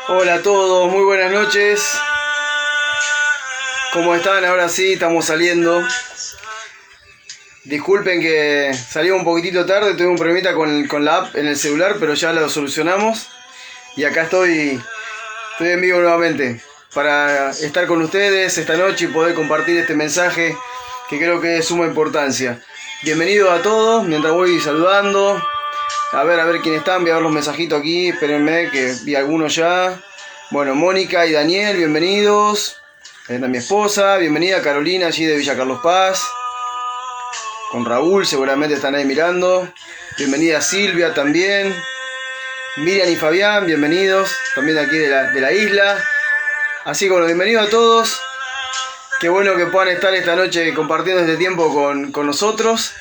Hola a todos, muy buenas noches. ¿Cómo están? Ahora sí, estamos saliendo. Disculpen que salí un poquitito tarde, tuve un problemita con la app en el celular, pero ya lo solucionamos. Y acá estoy en vivo nuevamente para estar con ustedes esta noche y poder compartir este mensaje que creo que es de suma importancia. Bienvenidos a todos, mientras voy saludando. A ver quién están, voy a ver los mensajitos aquí, espérenme que vi algunos ya. Bueno, Mónica y Daniel, bienvenidos. Está mi esposa, bienvenida Carolina allí de Villa Carlos Paz. Con Raúl, seguramente están ahí mirando. Bienvenida Silvia también. Miriam y Fabián, bienvenidos. También de aquí de la isla. Así que bueno, bienvenidos a todos. Qué bueno que puedan estar esta noche compartiendo este tiempo con nosotros.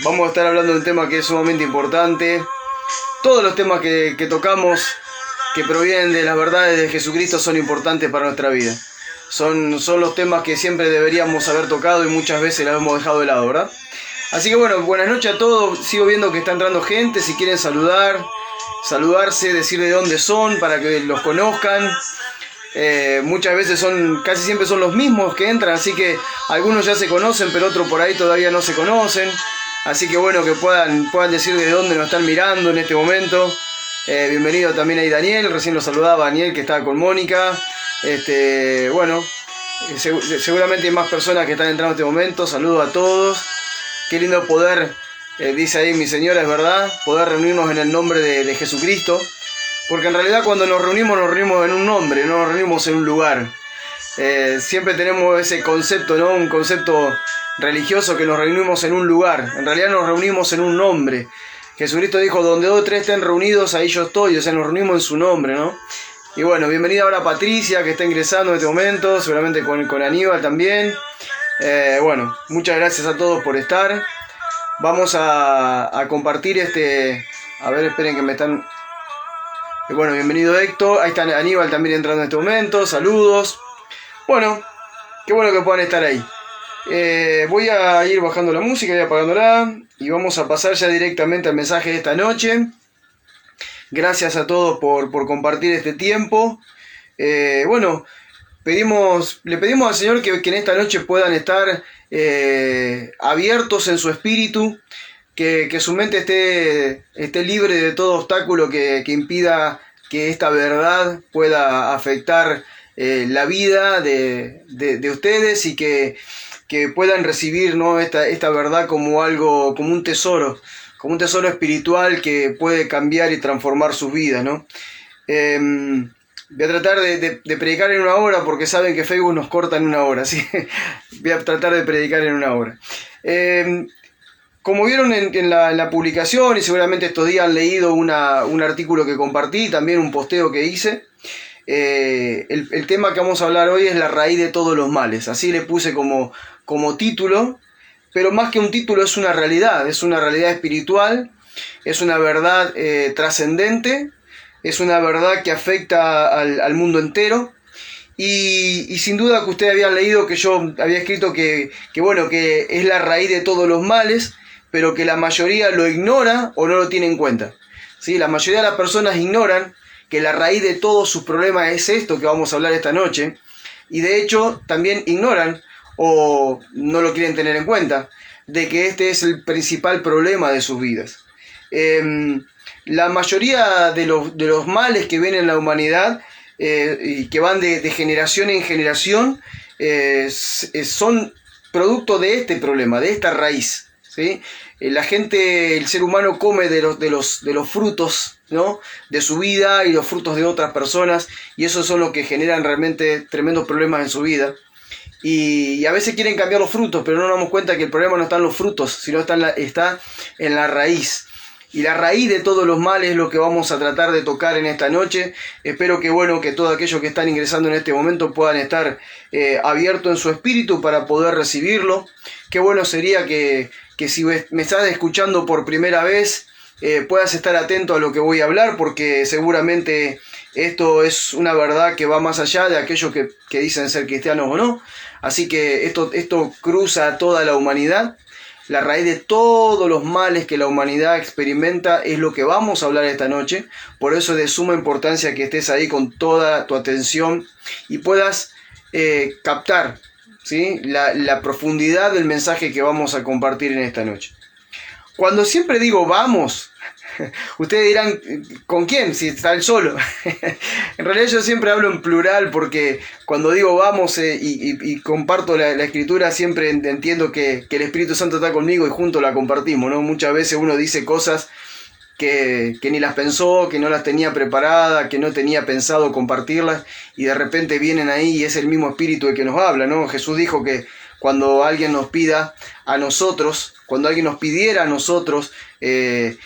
Vamos a estar hablando de un tema que es sumamente importante. Todos los temas que tocamos, que provienen de las verdades de Jesucristo, son importantes para nuestra vida. Son los temas que siempre deberíamos haber tocado y muchas veces los hemos dejado de lado, ¿verdad? Así que bueno, buenas noches a todos. Sigo viendo que está entrando gente. Si quieren saludarse, decir de dónde son para que los conozcan. Muchas veces casi siempre son los mismos que entran, así que algunos ya se conocen, pero otros por ahí todavía no se conocen. Así que bueno, que puedan decir de dónde nos están mirando en este momento. Bienvenido también ahí Daniel, recién lo saludaba Daniel que estaba con Mónica. Bueno, seguramente hay más personas que están entrando en este momento. Saludos a todos. Qué lindo poder, dice ahí mi señora, es verdad, poder reunirnos en el nombre de Jesucristo. Porque en realidad cuando nos reunimos en un nombre, no nos reunimos en un lugar. Siempre tenemos ese concepto, ¿no? Un concepto religioso que nos reunimos en un lugar. En realidad nos reunimos en un nombre. Jesucristo dijo, donde 2 o 3 estén reunidos, ahí yo estoy. O sea, nos reunimos en su nombre, ¿no? Y bueno, bienvenida ahora Patricia, que está ingresando en este momento, seguramente con Aníbal también. Bueno, muchas gracias a todos por estar. Vamos a compartir A ver, esperen que me están... Bueno, bienvenido Héctor. Ahí está Aníbal también entrando en este momento. Saludos. Bueno, qué bueno que puedan estar ahí. Voy a ir bajando la música y apagándola. Y vamos a pasar ya directamente al mensaje de esta noche. Gracias a todos por compartir este tiempo. Bueno, le pedimos al Señor que en esta noche puedan estar abiertos en su espíritu. Que su mente esté libre de todo obstáculo que impida que esta verdad pueda afectar la vida de ustedes y que puedan recibir, ¿no? esta verdad como un tesoro espiritual que puede cambiar y transformar sus vidas, ¿no? Voy a tratar de predicar en 1 hora porque saben que Facebook nos corta en 1 hora, ¿sí? Voy a tratar de predicar en 1 hora. Como vieron en la publicación y seguramente estos días han leído un artículo que compartí, también un posteo que hice, el tema que vamos a hablar hoy es la raíz de todos los males. Así le puse como título, pero más que un título es una realidad espiritual, es una verdad trascendente, es una verdad que afecta al mundo entero. Y sin duda que ustedes habían leído que yo había escrito que es la raíz de todos los males, pero que la mayoría lo ignora o no lo tiene en cuenta. ¿Sí? La mayoría de las personas ignoran que la raíz de todos sus problemas es esto que vamos a hablar esta noche, y de hecho también ignoran o no lo quieren tener en cuenta, de que este es el principal problema de sus vidas. La mayoría de los males que ven en la humanidad y que van de generación en generación son producto de este problema, de esta raíz, ¿sí? El ser humano come de los frutos, ¿no? de su vida y los frutos de otras personas, y esos son los que generan realmente tremendos problemas en su vida. Y a veces quieren cambiar los frutos, pero no nos damos cuenta que el problema no está en los frutos, sino está en la raíz. Y la raíz de todos los males es lo que vamos a tratar de tocar en esta noche. Espero que todos aquellos que están ingresando en este momento puedan estar abiertos en su espíritu para poder recibirlo. Qué bueno sería que si me estás escuchando por primera vez puedas estar atento a lo que voy a hablar, porque seguramente esto es una verdad que va más allá de aquellos que dicen ser cristianos o no. Así que esto cruza a toda la humanidad. la raíz de todos los males que la humanidad experimenta es lo que vamos a hablar esta noche. Por eso es de suma importancia que estés ahí con toda tu atención y puedas captar, ¿sí?, la profundidad del mensaje que vamos a compartir en esta noche. Cuando siempre digo vamos, ustedes dirán, ¿con quién? Si está él solo. En realidad yo siempre hablo en plural porque cuando digo vamos y comparto la escritura, siempre entiendo que el Espíritu Santo está conmigo y juntos la compartimos, ¿no? Muchas veces uno dice cosas que ni las pensó, que no las tenía preparadas, que no tenía pensado compartirlas, y de repente vienen ahí y es el mismo Espíritu el que nos habla, ¿no? Jesús dijo que cuando alguien nos pida a nosotros, cuando alguien nos pidiera a nosotros que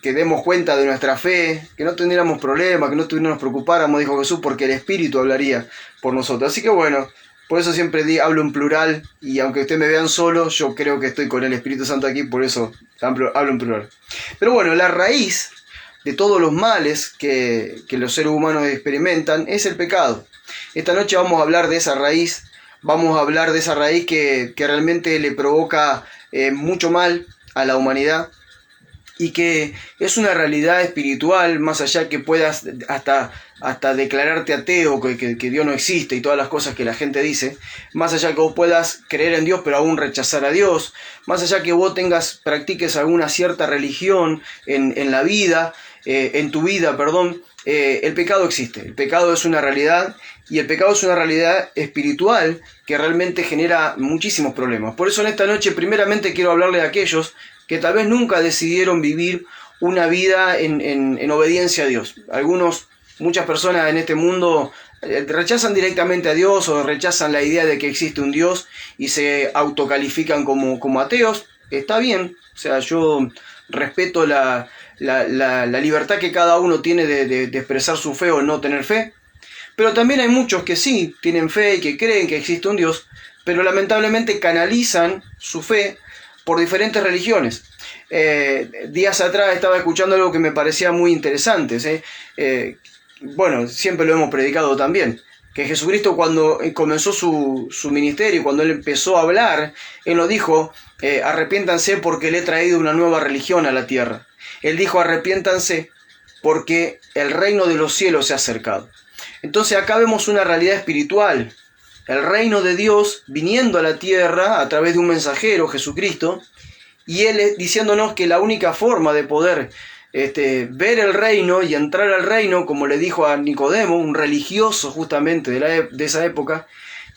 demos cuenta de nuestra fe, que no tendríamos problemas, que no nos preocupáramos, dijo Jesús, porque el Espíritu hablaría por nosotros. Así que bueno, por eso siempre hablo en plural, y aunque ustedes me vean solo, yo creo que estoy con el Espíritu Santo aquí, por eso hablo en plural. Pero bueno, la raíz de todos los males que los seres humanos experimentan es el pecado. Esta noche vamos a hablar de esa raíz. Vamos a hablar de esa raíz que realmente le provoca mucho mal a la humanidad y que es una realidad espiritual, más allá que puedas hasta declararte ateo, que Dios no existe y todas las cosas que la gente dice, más allá que vos puedas creer en Dios pero aún rechazar a Dios, más allá que vos practiques alguna cierta religión en la vida, en tu vida, perdón, el pecado existe, el pecado es una realidad. Y el pecado es una realidad espiritual que realmente genera muchísimos problemas. Por eso en esta noche primeramente quiero hablarle a aquellos que tal vez nunca decidieron vivir una vida en obediencia a Dios. Muchas personas en este mundo rechazan directamente a Dios o rechazan la idea de que existe un Dios y se autocalifican como ateos. Está bien, o sea, yo respeto la libertad que cada uno tiene de expresar su fe o no tener fe. Pero también hay muchos que sí tienen fe y que creen que existe un Dios, pero lamentablemente canalizan su fe por diferentes religiones. Días atrás estaba escuchando algo que me parecía muy interesante. Bueno, siempre lo hemos predicado también, que Jesucristo cuando comenzó su ministerio, cuando Él empezó a hablar, Él nos dijo, arrepiéntanse porque le he traído una nueva religión a la tierra. Él dijo, arrepiéntanse porque el reino de los cielos se ha acercado. Entonces acá vemos una realidad espiritual, el reino de Dios viniendo a la tierra a través de un mensajero, Jesucristo, y Él diciéndonos que la única forma de poder ver el reino y entrar al reino, como le dijo a Nicodemo, un religioso justamente de esa época,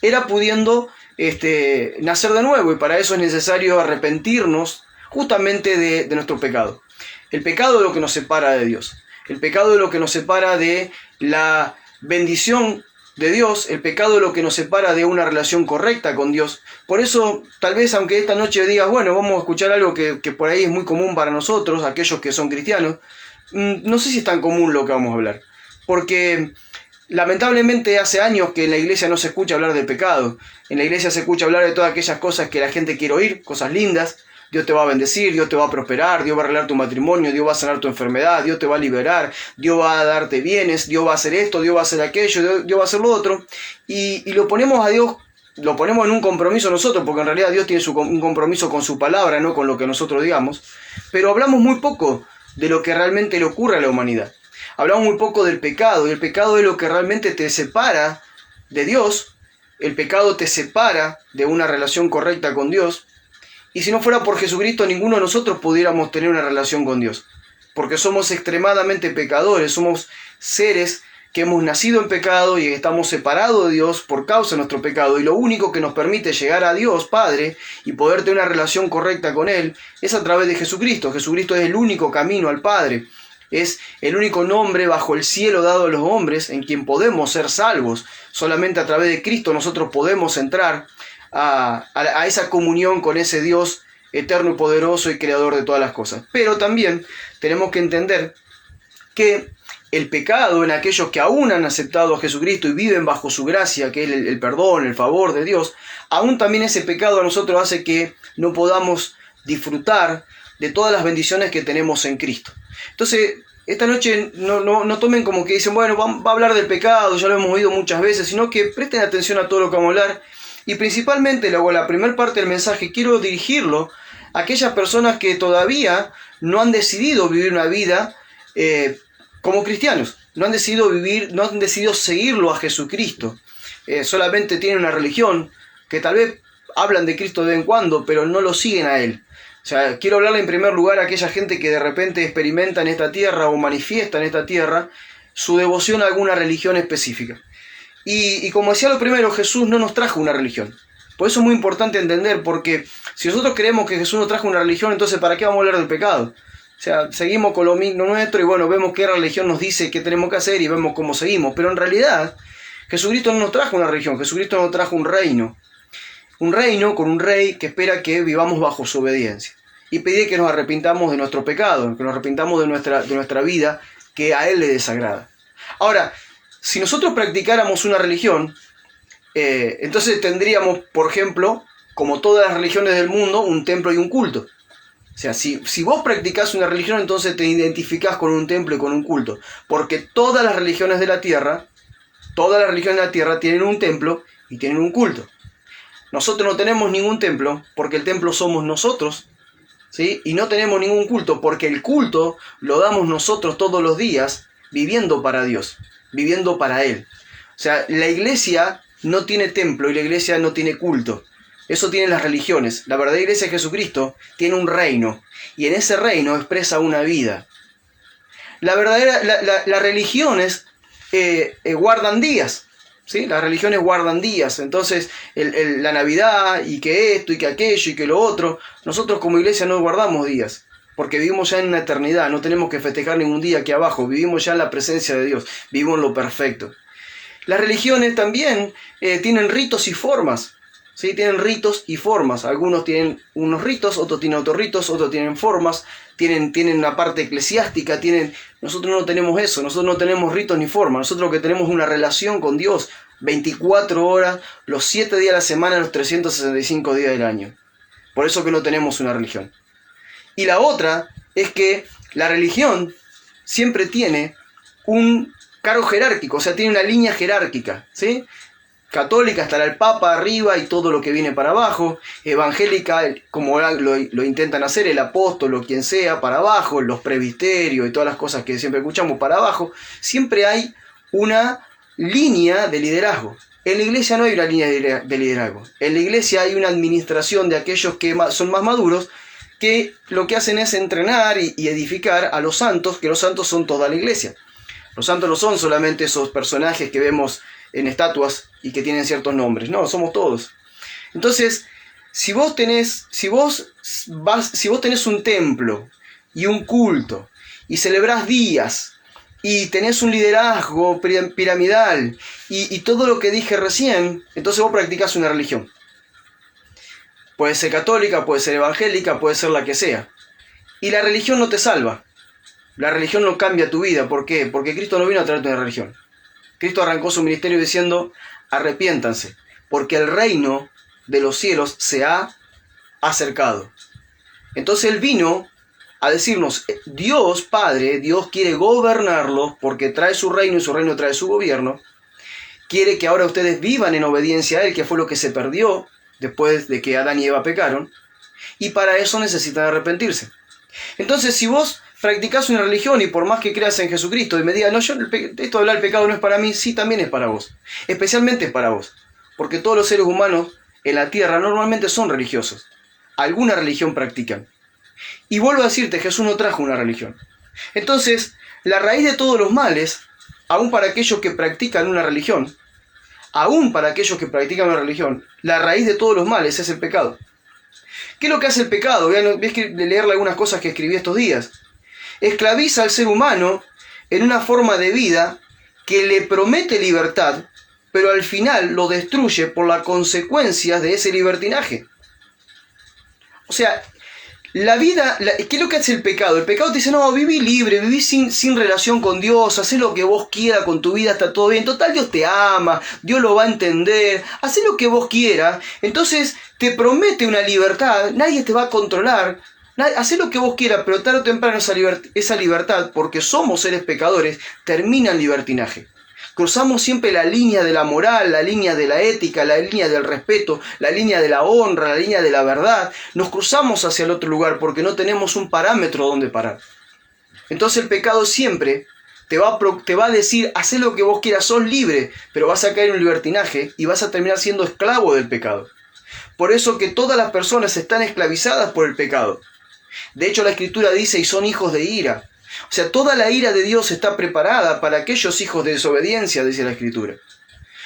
era pudiendo nacer de nuevo, y para eso es necesario arrepentirnos justamente de nuestro pecado. El pecado es lo que nos separa de Dios, el pecado es lo que nos separa de la bendición de Dios, el pecado es lo que nos separa de una relación correcta con Dios. Por eso, tal vez aunque esta noche digas, bueno, vamos a escuchar algo que por ahí es muy común para nosotros, aquellos que son cristianos, no sé si es tan común lo que vamos a hablar, porque lamentablemente hace años que en la iglesia no se escucha hablar del pecado. En la iglesia se escucha hablar de todas aquellas cosas que la gente quiere oír, cosas lindas. Dios te va a bendecir, Dios te va a prosperar, Dios va a arreglar tu matrimonio, Dios va a sanar tu enfermedad, Dios te va a liberar, Dios va a darte bienes, Dios va a hacer esto, Dios va a hacer aquello, Dios va a hacer lo otro. Y lo ponemos a Dios, lo ponemos en un compromiso nosotros, porque en realidad Dios tiene un compromiso con su palabra, no con lo que nosotros digamos. Pero hablamos muy poco de lo que realmente le ocurre a la humanidad. Hablamos muy poco del pecado, y el pecado es lo que realmente te separa de Dios. El pecado te separa de una relación correcta con Dios. Y si no fuera por Jesucristo, ninguno de nosotros pudiéramos tener una relación con Dios. Porque somos extremadamente pecadores, somos seres que hemos nacido en pecado y estamos separados de Dios por causa de nuestro pecado. Y lo único que nos permite llegar a Dios, Padre, y poder tener una relación correcta con Él, es a través de Jesucristo. Jesucristo es el único camino al Padre. Es el único nombre bajo el cielo dado a los hombres en quien podemos ser salvos. Solamente a través de Cristo nosotros podemos entrar a esa comunión con ese Dios eterno y poderoso y creador de todas las cosas. Pero también tenemos que entender que el pecado en aquellos que aún han aceptado a Jesucristo y viven bajo su gracia, que es el perdón, el favor de Dios, aún también ese pecado a nosotros hace que no podamos disfrutar de todas las bendiciones que tenemos en Cristo. Entonces, esta noche no tomen como que dicen, bueno, va a hablar del pecado, ya lo hemos oído muchas veces, sino que presten atención a todo lo que vamos a hablar. Y principalmente, la primera parte del mensaje, quiero dirigirlo a aquellas personas que todavía no han decidido vivir una vida como cristianos. No han decidido seguirlo a Jesucristo. Solamente tienen una religión que tal vez hablan de Cristo de vez en cuando, pero no lo siguen a Él. O sea, quiero hablarle en primer lugar a aquella gente que de repente experimenta en esta tierra o manifiesta en esta tierra su devoción a alguna religión específica. Y como decía lo primero, Jesús no nos trajo una religión. Por eso es muy importante entender, porque si nosotros creemos que Jesús nos trajo una religión, entonces ¿para qué vamos a hablar del pecado? O sea, seguimos con lo nuestro y bueno, vemos qué religión nos dice qué tenemos que hacer y vemos cómo seguimos. Pero en realidad, Jesucristo no nos trajo una religión, Jesucristo nos trajo un reino. Un reino con un rey que espera que vivamos bajo su obediencia. Y pide que nos arrepintamos de nuestro pecado, que nos arrepintamos de nuestra vida que a Él le desagrada. Ahora, si nosotros practicáramos una religión, entonces tendríamos, por ejemplo, como todas las religiones del mundo, un templo y un culto. O sea, si vos practicás una religión, entonces te identificás con un templo y con un culto. Porque todas las religiones de la tierra tienen un templo y tienen un culto. Nosotros no tenemos ningún templo, porque el templo somos nosotros, ¿sí? Y no tenemos ningún culto, porque el culto lo damos nosotros todos los días, viviendo para Dios, viviendo para Él. O sea, la iglesia no tiene templo y la iglesia no tiene culto. Eso tienen las religiones. La verdadera iglesia de Jesucristo tiene un reino, y en ese reino expresa una vida. Las religiones guardan días. ¿Sí? Las religiones guardan días, entonces la Navidad y que esto y que aquello y que lo otro, nosotros como iglesia no guardamos días, porque vivimos ya en una eternidad, no tenemos que festejar ningún día aquí abajo, vivimos ya en la presencia de Dios, vivimos en lo perfecto. Las religiones también tienen ritos y formas, ¿sí? Tienen ritos y formas, algunos tienen unos ritos, otros tienen otros ritos, otros tienen formas, tienen una parte eclesiástica, nosotros no tenemos eso, nosotros no tenemos ritos ni formas, nosotros lo que tenemos es una relación con Dios 24 horas, los 7 días de la semana, los 365 días del año. Por eso que no tenemos una religión. Y la otra es que la religión siempre tiene un cargo jerárquico, o sea, tiene una línea jerárquica, ¿sí? Católica estará el Papa arriba y todo lo que viene para abajo. Evangélica, como lo intentan hacer, el apóstol o quien sea, para abajo. Los presbiterios y todas las cosas que siempre escuchamos para abajo. Siempre hay una línea de liderazgo. En la iglesia no hay una línea de liderazgo. En la iglesia hay una administración de aquellos que son más maduros, que lo que hacen es entrenar y edificar a los santos, que los santos son toda la iglesia. Los santos no son solamente esos personajes que vemos en estatuas y que tienen ciertos nombres. No, somos todos. Entonces, si vos tenés un templo y un culto y celebrás días y tenés un liderazgo piramidal y todo lo que dije recién, entonces vos practicás una religión. Puede ser católica, puede ser evangélica, puede ser la que sea. Y la religión no te salva. La religión no cambia tu vida. ¿Por qué? Porque Cristo no vino a traerte una religión. Cristo arrancó su ministerio diciendo: arrepiéntanse, porque el reino de los cielos se ha acercado. Entonces Él vino a decirnos, Dios Padre, Dios quiere gobernarlos porque trae su reino y su reino trae su gobierno. Quiere que ahora ustedes vivan en obediencia a Él, que fue lo que se perdió después de que Adán y Eva pecaron. Y para eso necesitan arrepentirse. Entonces, si vos practicás una religión y por más que creas en Jesucristo y me digas, no, esto de hablar del pecado no es para mí, sí, también es para vos. Especialmente es para vos. Porque todos los seres humanos en la tierra normalmente son religiosos. Alguna religión practican. Y vuelvo a decirte, Jesús no trajo una religión. Entonces, la raíz de todos los males, aún para aquellos que practican una religión, la raíz de todos los males es el pecado. ¿Qué es lo que hace el pecado? Voy a leerle algunas cosas que escribí estos días. Esclaviza al ser humano en una forma de vida que le promete libertad, pero al final lo destruye por las consecuencias de ese libertinaje. O sea, la vida, ¿qué es lo que hace el pecado? El pecado te dice, no, viví libre, viví sin relación con Dios, hacé lo que vos quieras con tu vida, está todo bien. Total, Dios te ama, Dios lo va a entender, hacé lo que vos quieras. Entonces te promete una libertad, nadie te va a controlar, hacé lo que vos quieras, pero tarde o temprano esa libertad, porque somos seres pecadores, termina en libertinaje. Cruzamos siempre la línea de la moral, la línea de la ética, la línea del respeto, la línea de la honra, la línea de la verdad. Nos cruzamos hacia el otro lugar porque no tenemos un parámetro donde parar. Entonces el pecado siempre te va a decir, haz lo que vos quieras, sos libre, pero vas a caer en un libertinaje y vas a terminar siendo esclavo del pecado. Por eso que todas las personas están esclavizadas por el pecado. De hecho, la Escritura dice, y son hijos de ira. O sea, toda la ira de Dios está preparada para aquellos hijos de desobediencia, dice la Escritura.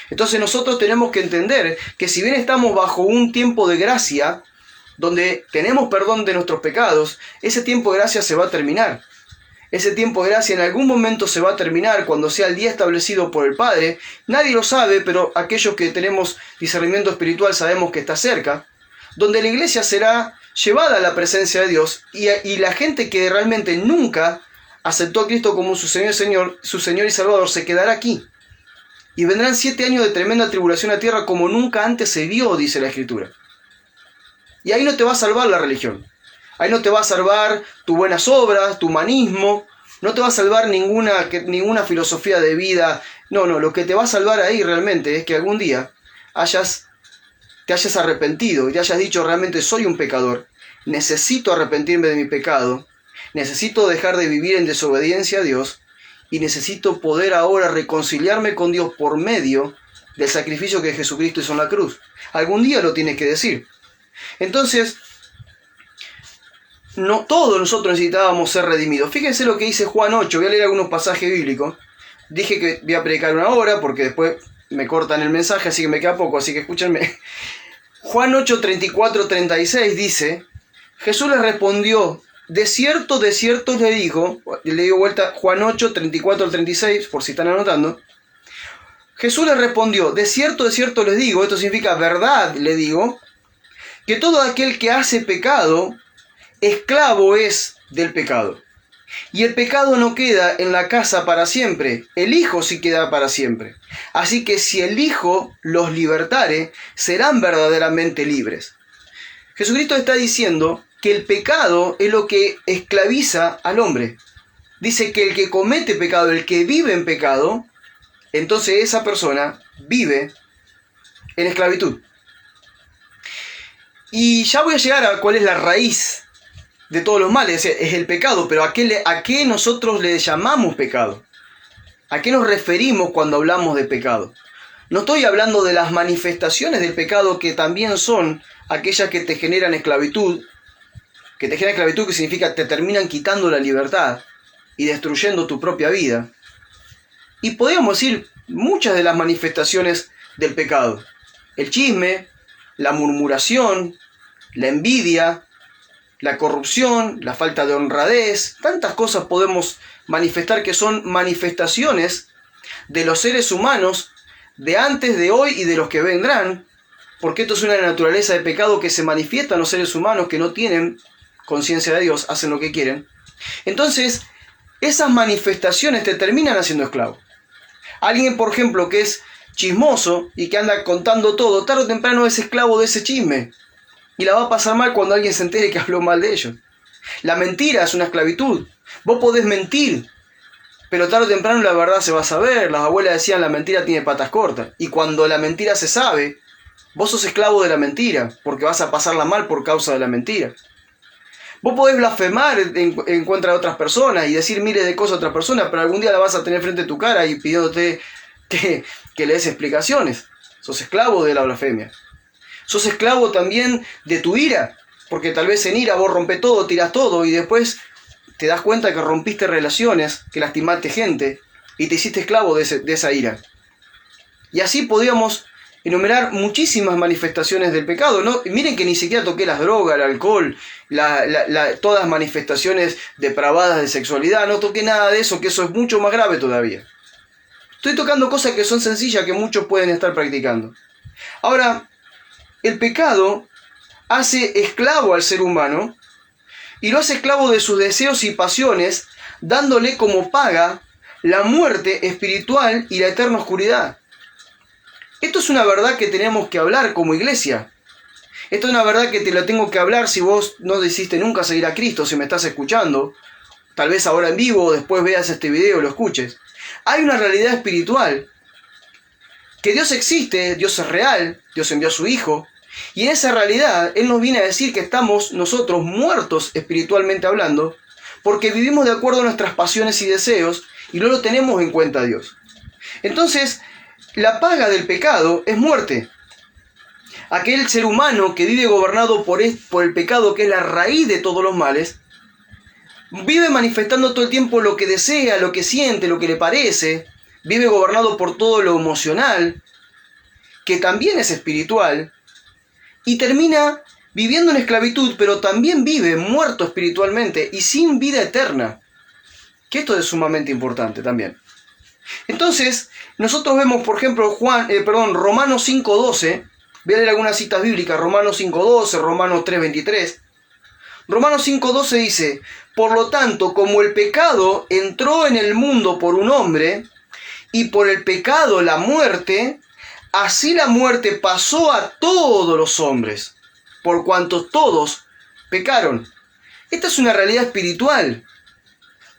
Entonces nosotros tenemos que entender que si bien estamos bajo un tiempo de gracia, donde tenemos perdón de nuestros pecados, ese tiempo de gracia se va a terminar. Ese tiempo de gracia en algún momento se va a terminar cuando sea el día establecido por el Padre. Nadie lo sabe, pero aquellos que tenemos discernimiento espiritual sabemos que está cerca, donde la iglesia será llevada a la presencia de Dios y la gente que realmente nunca aceptó a Cristo como su Señor y Salvador se quedará aquí. Y vendrán 7 años de tremenda tribulación a tierra como nunca antes se vio, dice la Escritura. Y ahí no te va a salvar la religión. Ahí no te va a salvar tus buenas obras, tu humanismo. No te va a salvar ninguna filosofía de vida. No, lo que te va a salvar ahí realmente es que algún día te hayas arrepentido y te hayas dicho realmente soy un pecador. Necesito arrepentirme de mi pecado. Necesito dejar de vivir en desobediencia a Dios. Y necesito poder ahora reconciliarme con Dios por medio del sacrificio que Jesucristo hizo en la cruz. Algún día lo tienes que decir. Entonces, no todos nosotros necesitábamos ser redimidos. Fíjense lo que dice Juan 8. Voy a leer algunos pasajes bíblicos. Dije que voy a predicar 1 hora porque después me cortan el mensaje, así que me queda poco, así que escúchenme. Juan 8, 34, 36 dice, Jesús les respondió, de cierto les digo, le digo vuelta Juan 8, 34 al 36, por si están anotando. Jesús les respondió, de cierto les digo, esto significa verdad, le digo, que todo aquel que hace pecado, esclavo es del pecado. Y el pecado no queda en la casa para siempre, el Hijo sí queda para siempre. Así que si el Hijo los libertare, serán verdaderamente libres. Jesucristo está diciendo que el pecado es lo que esclaviza al hombre. Dice que el que comete pecado, el que vive en pecado, entonces esa persona vive en esclavitud. Y ya voy a llegar a cuál es la raíz de todos los males, es el pecado, pero ¿a qué nosotros le llamamos pecado? ¿A qué nos referimos cuando hablamos de pecado? No estoy hablando de las manifestaciones del pecado que también son aquellas que te generan esclavitud, que significa te terminan quitando la libertad y destruyendo tu propia vida. Y podríamos decir muchas de las manifestaciones del pecado. El chisme, la murmuración, la envidia, la corrupción, la falta de honradez, tantas cosas podemos manifestar que son manifestaciones de los seres humanos de antes, de hoy y de los que vendrán, porque esto es una naturaleza de pecado que se manifiesta en los seres humanos que no tienen conciencia de Dios, hacen lo que quieren. Entonces, esas manifestaciones te terminan haciendo esclavo. Alguien, por ejemplo, que es chismoso y que anda contando todo, tarde o temprano es esclavo de ese chisme. Y la va a pasar mal cuando alguien se entere que habló mal de ellos. La mentira es una esclavitud. Vos podés mentir, pero tarde o temprano la verdad se va a saber. Las abuelas decían la mentira tiene patas cortas. Y cuando la mentira se sabe, vos sos esclavo de la mentira, porque vas a pasarla mal por causa de la mentira. Vos podés blasfemar en contra de otras personas y decir miles de cosas a otras personas, pero algún día la vas a tener frente a tu cara y pidiéndote que le des explicaciones. Sos esclavo de la blasfemia. Sos esclavo también de tu ira, porque tal vez en ira vos rompés todo, tirás todo y después te das cuenta que rompiste relaciones, que lastimaste gente y te hiciste esclavo de esa ira. Y así podríamos enumerar muchísimas manifestaciones del pecado, ¿no? Miren que ni siquiera toqué las drogas, el alcohol, todas las manifestaciones depravadas de sexualidad, no toqué nada de eso, que eso es mucho más grave todavía. Estoy tocando cosas que son sencillas, que muchos pueden estar practicando. Ahora, el pecado hace esclavo al ser humano y lo hace esclavo de sus deseos y pasiones, dándole como paga la muerte espiritual y la eterna oscuridad. Esto es una verdad que tenemos que hablar como iglesia. Esto es una verdad que te la tengo que hablar si vos no decidiste nunca seguir a Cristo, si me estás escuchando, tal vez ahora en vivo o después veas este video o lo escuches. Hay una realidad espiritual que Dios existe, Dios es real, Dios envió a su Hijo, y en esa realidad Él nos viene a decir que estamos nosotros muertos espiritualmente hablando, porque vivimos de acuerdo a nuestras pasiones y deseos, y no lo tenemos en cuenta a Dios. Entonces, la paga del pecado es muerte. Aquel ser humano que vive gobernado por el pecado, que es la raíz de todos los males, vive manifestando todo el tiempo lo que desea, lo que siente, lo que le parece, vive gobernado por todo lo emocional, que también es espiritual, y termina viviendo en esclavitud, pero también vive muerto espiritualmente y sin vida eterna, que esto es sumamente importante también. Entonces, nosotros vemos, por ejemplo, Romanos 5:12, voy a leer algunas citas bíblicas, Romanos 5:12, Romanos 3:23. Romanos 5:12 dice: por lo tanto, como el pecado entró en el mundo por un hombre, y por el pecado la muerte, así la muerte pasó a todos los hombres, por cuanto todos pecaron. Esta es una realidad espiritual.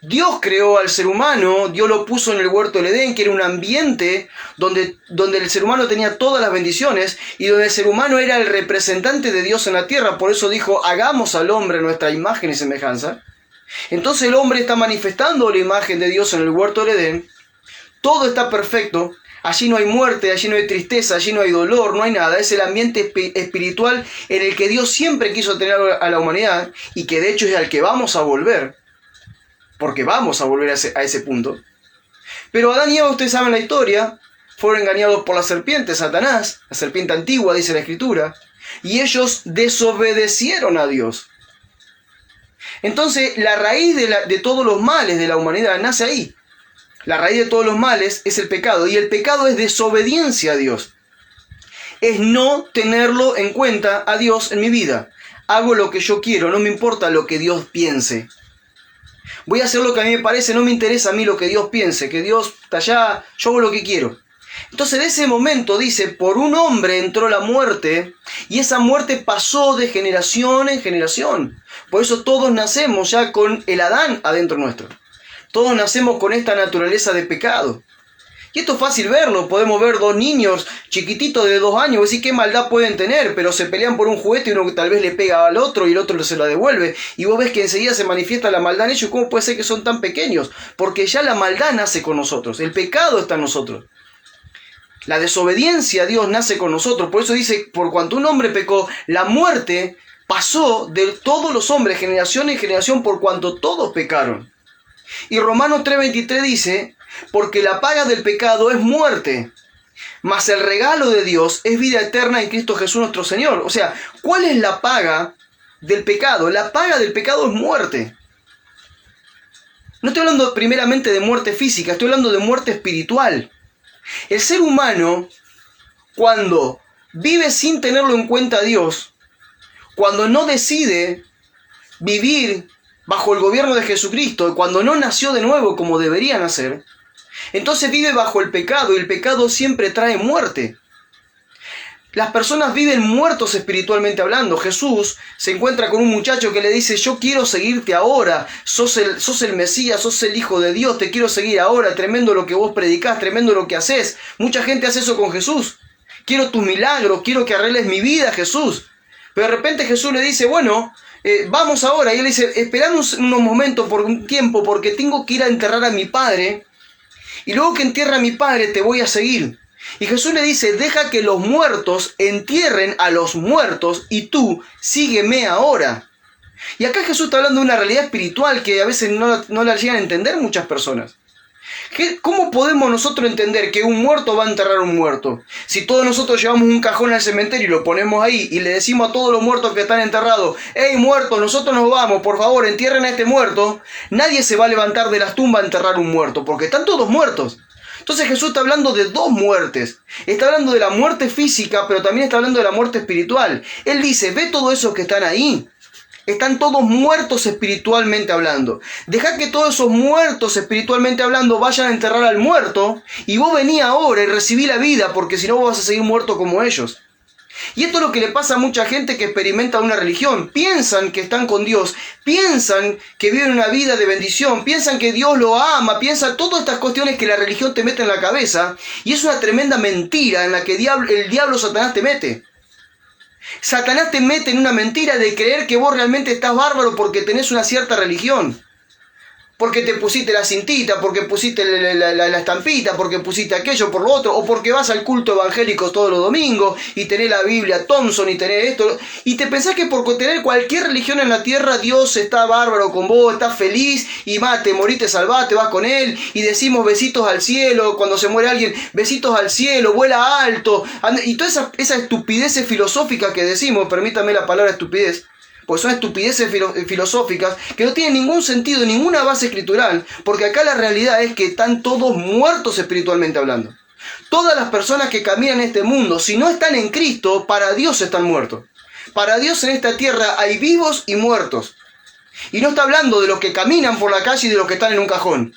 Dios creó al ser humano, Dios lo puso en el huerto del Edén, que era un ambiente donde el ser humano tenía todas las bendiciones y donde el ser humano era el representante de Dios en la tierra. Por eso dijo: hagamos al hombre nuestra imagen y semejanza. Entonces el hombre está manifestando la imagen de Dios en el huerto del Edén. Todo está perfecto. Allí no hay muerte, allí no hay tristeza, allí no hay dolor, no hay nada. Es el ambiente espiritual en el que Dios siempre quiso tener a la humanidad y que de hecho es al que vamos a volver. Porque vamos a volver a ese punto. Pero Adán y Eva, ustedes saben la historia, fueron engañados por la serpiente, Satanás, la serpiente antigua, dice la Escritura, y ellos desobedecieron a Dios. Entonces, la raíz de todos los males de la humanidad nace ahí. La raíz de todos los males es el pecado, y el pecado es desobediencia a Dios. Es no tenerlo en cuenta a Dios en mi vida. Hago lo que yo quiero, no me importa lo que Dios piense. Voy a hacer lo que a mí me parece, no me interesa a mí lo que Dios piense, que Dios está allá, yo hago lo que quiero. Entonces, en ese momento dice: por un hombre entró la muerte, y esa muerte pasó de generación en generación. Por eso todos nacemos ya con el Adán adentro nuestro. Todos nacemos con esta naturaleza de pecado. Y esto es fácil verlo. Podemos ver dos niños chiquititos de 2 años. Decir qué maldad pueden tener, pero se pelean por un juguete y uno tal vez le pega al otro y el otro se lo devuelve. Y vos ves que enseguida se manifiesta la maldad en ellos. ¿Cómo puede ser que son tan pequeños? Porque ya la maldad nace con nosotros. El pecado está en nosotros. La desobediencia a Dios nace con nosotros. Por eso dice: por cuanto un hombre pecó, la muerte pasó de todos los hombres, generación en generación, por cuanto todos pecaron. Y Romanos 3:23 dice: porque la paga del pecado es muerte, mas el regalo de Dios es vida eterna en Cristo Jesús nuestro Señor. O sea, ¿cuál es la paga del pecado? La paga del pecado es muerte. No estoy hablando primeramente de muerte física, estoy hablando de muerte espiritual. El ser humano, cuando vive sin tenerlo en cuenta a Dios, cuando no decide vivir bajo el gobierno de Jesucristo, cuando no nació de nuevo como debería nacer, entonces vive bajo el pecado, y el pecado siempre trae muerte. Las personas viven muertos espiritualmente hablando. Jesús se encuentra con un muchacho que le dice: yo quiero seguirte ahora, sos el Mesías, sos el Hijo de Dios, te quiero seguir ahora, tremendo lo que vos predicás, tremendo lo que haces. Mucha gente hace eso con Jesús. Quiero tus milagros, quiero que arregles mi vida, Jesús. Pero de repente Jesús le dice: bueno, vamos ahora. Y él dice: esperad unos momentos, por un tiempo, porque tengo que ir a enterrar a mi padre, y luego que entierre a mi padre te voy a seguir. Y Jesús le dice: deja que los muertos entierren a los muertos y tú sígueme ahora. Y acá Jesús está hablando de una realidad espiritual que a veces no la llegan a entender muchas personas. ¿Cómo podemos nosotros entender que un muerto va a enterrar a un muerto? Si todos nosotros llevamos un cajón al cementerio y lo ponemos ahí y le decimos a todos los muertos que están enterrados: hey, muertos, nosotros nos vamos, por favor, entierren a este muerto, nadie se va a levantar de las tumbas a enterrar un muerto, porque están todos muertos. Entonces Jesús está hablando de 2 muertes. Está hablando de la muerte física, pero también está hablando de la muerte espiritual. Él dice: ve todos esos que están ahí. Están todos muertos espiritualmente hablando. Dejad que todos esos muertos espiritualmente hablando vayan a enterrar al muerto, y vos vení ahora y recibí la vida, porque si no vos vas a seguir muerto como ellos. Y esto es lo que le pasa a mucha gente que experimenta una religión. Piensan que están con Dios, piensan que viven una vida de bendición, piensan que Dios lo ama, piensan todas estas cuestiones que la religión te mete en la cabeza. Y es una tremenda mentira en la que el diablo Satanás te mete. Satanás te mete en una mentira de creer que vos realmente estás bárbaro porque tenés una cierta religión. Porque te pusiste la cintita, porque pusiste la estampita, porque pusiste aquello por lo otro, o porque vas al culto evangélico todos los domingos y tenés la Biblia Thompson y tenés esto, y te pensás que por tener cualquier religión en la tierra Dios está bárbaro con vos, está feliz y más, te morís, te salvás, te vas con Él y decimos besitos al cielo, cuando se muere alguien, besitos al cielo, vuela alto, y toda esa estupideces filosóficas que decimos, permítame la palabra estupidez, pues son estupideces filosóficas que no tienen ningún sentido, ninguna base escritural, porque acá la realidad es que están todos muertos espiritualmente hablando. Todas las personas que caminan en este mundo, si no están en Cristo, para Dios están muertos. Para Dios en esta tierra hay vivos y muertos. Y no está hablando de los que caminan por la calle y de los que están en un cajón.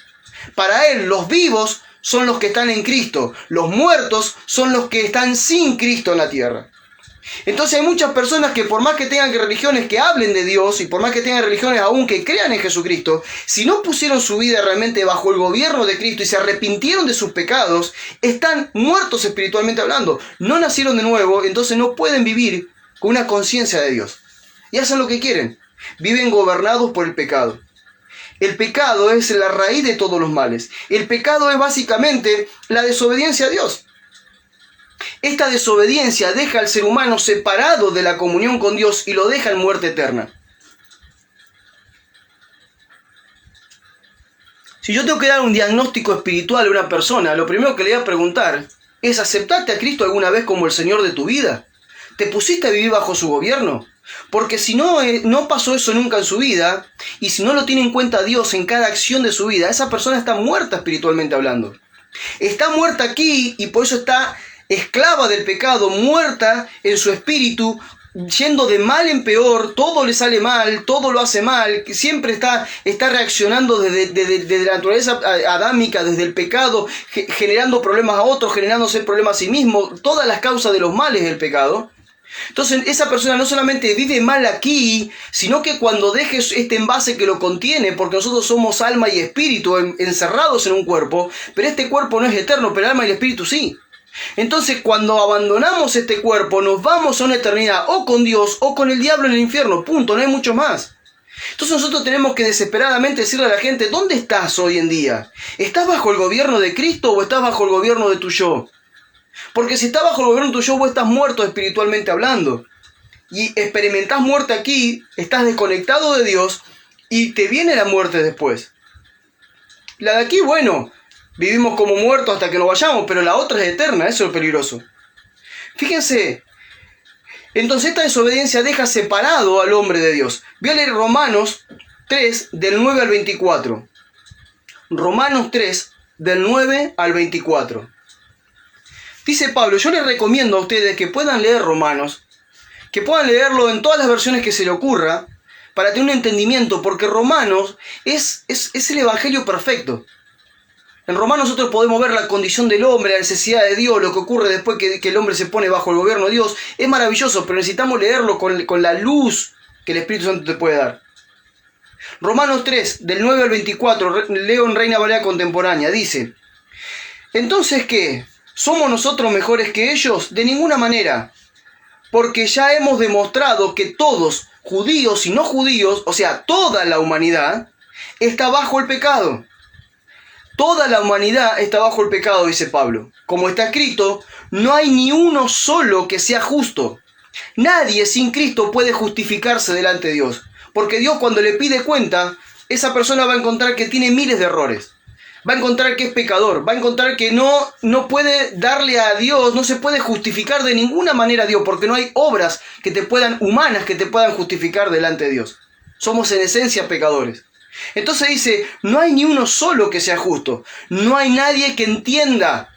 Para Él, los vivos son los que están en Cristo. Los muertos son los que están sin Cristo en la tierra. Entonces hay muchas personas que por más que tengan religiones que hablen de Dios y por más que tengan religiones aún que crean en Jesucristo, si no pusieron su vida realmente bajo el gobierno de Cristo y se arrepintieron de sus pecados, están muertos espiritualmente hablando. No nacieron de nuevo, entonces no pueden vivir con una conciencia de Dios. Y hacen lo que quieren. Viven gobernados por el pecado. El pecado es la raíz de todos los males. El pecado es básicamente la desobediencia a Dios. Esta desobediencia deja al ser humano separado de la comunión con Dios y lo deja en muerte eterna. Si yo tengo que dar un diagnóstico espiritual a una persona, lo primero que le voy a preguntar es: ¿aceptaste a Cristo alguna vez como el Señor de tu vida? ¿Te pusiste a vivir bajo su gobierno? Porque si no pasó eso nunca en su vida, y si no lo tiene en cuenta Dios en cada acción de su vida, esa persona está muerta espiritualmente hablando. Está muerta aquí y por eso está esclava del pecado, muerta en su espíritu, yendo de mal en peor, todo le sale mal, todo lo hace mal, siempre está reaccionando desde la naturaleza adámica, desde el pecado, generando problemas a otros, generándose problemas a sí mismo, todas las causas de los males del pecado. Entonces esa persona no solamente vive mal aquí, sino que cuando dejes este envase que lo contiene, porque nosotros somos alma y espíritu encerrados en un cuerpo, pero este cuerpo no es eterno, pero el alma y el espíritu sí. Entonces cuando abandonamos este cuerpo nos vamos a una eternidad o con Dios o con el diablo en el infierno, punto, no hay mucho más. Entonces nosotros tenemos que desesperadamente decirle a la gente: ¿dónde estás hoy en día? ¿Estás bajo el gobierno de Cristo o estás bajo el gobierno de tu yo? Porque si estás bajo el gobierno de tu yo, vos estás muerto espiritualmente hablando y experimentás muerte aquí, estás desconectado de Dios y te viene la muerte después. La de aquí, bueno, vivimos como muertos hasta que nos vayamos, pero la otra es eterna, eso es lo peligroso. Fíjense, entonces esta desobediencia deja separado al hombre de Dios. Voy a leer Romanos 3, del 9 al 24. Romanos 3, del 9 al 24. Dice Pablo: yo les recomiendo a ustedes que puedan leer Romanos, que puedan leerlo en todas las versiones que se le ocurra, para tener un entendimiento, porque Romanos es el evangelio perfecto. En Romanos nosotros podemos ver la condición del hombre, la necesidad de Dios, lo que ocurre después que el hombre se pone bajo el gobierno de Dios. Es maravilloso, pero necesitamos leerlo con la luz que el Espíritu Santo te puede dar. Romanos 3, del 9 al 24, leo en Reina Valera Contemporánea, dice: ¿entonces qué? ¿Somos nosotros mejores que ellos? De ninguna manera, porque ya hemos demostrado que todos, judíos y no judíos, o sea, toda la humanidad, está bajo el pecado. Toda la humanidad está bajo el pecado, dice Pablo. Como está escrito, no hay ni uno solo que sea justo. Nadie sin Cristo puede justificarse delante de Dios, porque Dios, cuando le pide cuenta, esa persona va a encontrar que tiene miles de errores. Va a encontrar que es pecador, va a encontrar que no puede darle a Dios, no se puede justificar de ninguna manera a Dios, porque no hay obras humanas que te puedan justificar delante de Dios. Somos en esencia pecadores. Entonces dice: no hay ni uno solo que sea justo, no hay nadie que entienda,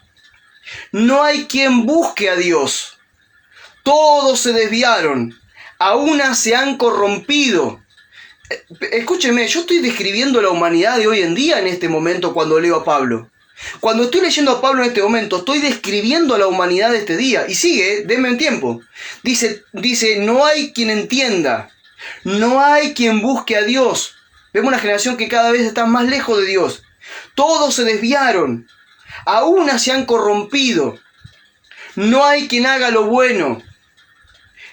no hay quien busque a Dios. Todos se desviaron, a una se han corrompido. Escúcheme, yo estoy describiendo la humanidad de hoy en día en este momento cuando leo a Pablo. Cuando estoy leyendo a Pablo en este momento, estoy describiendo a la humanidad de este día. Y sigue, denme un tiempo. Dice, no hay quien entienda, no hay quien busque a Dios. Vemos una generación que cada vez está más lejos de Dios. Todos se desviaron, a una se han corrompido. No hay quien haga lo bueno,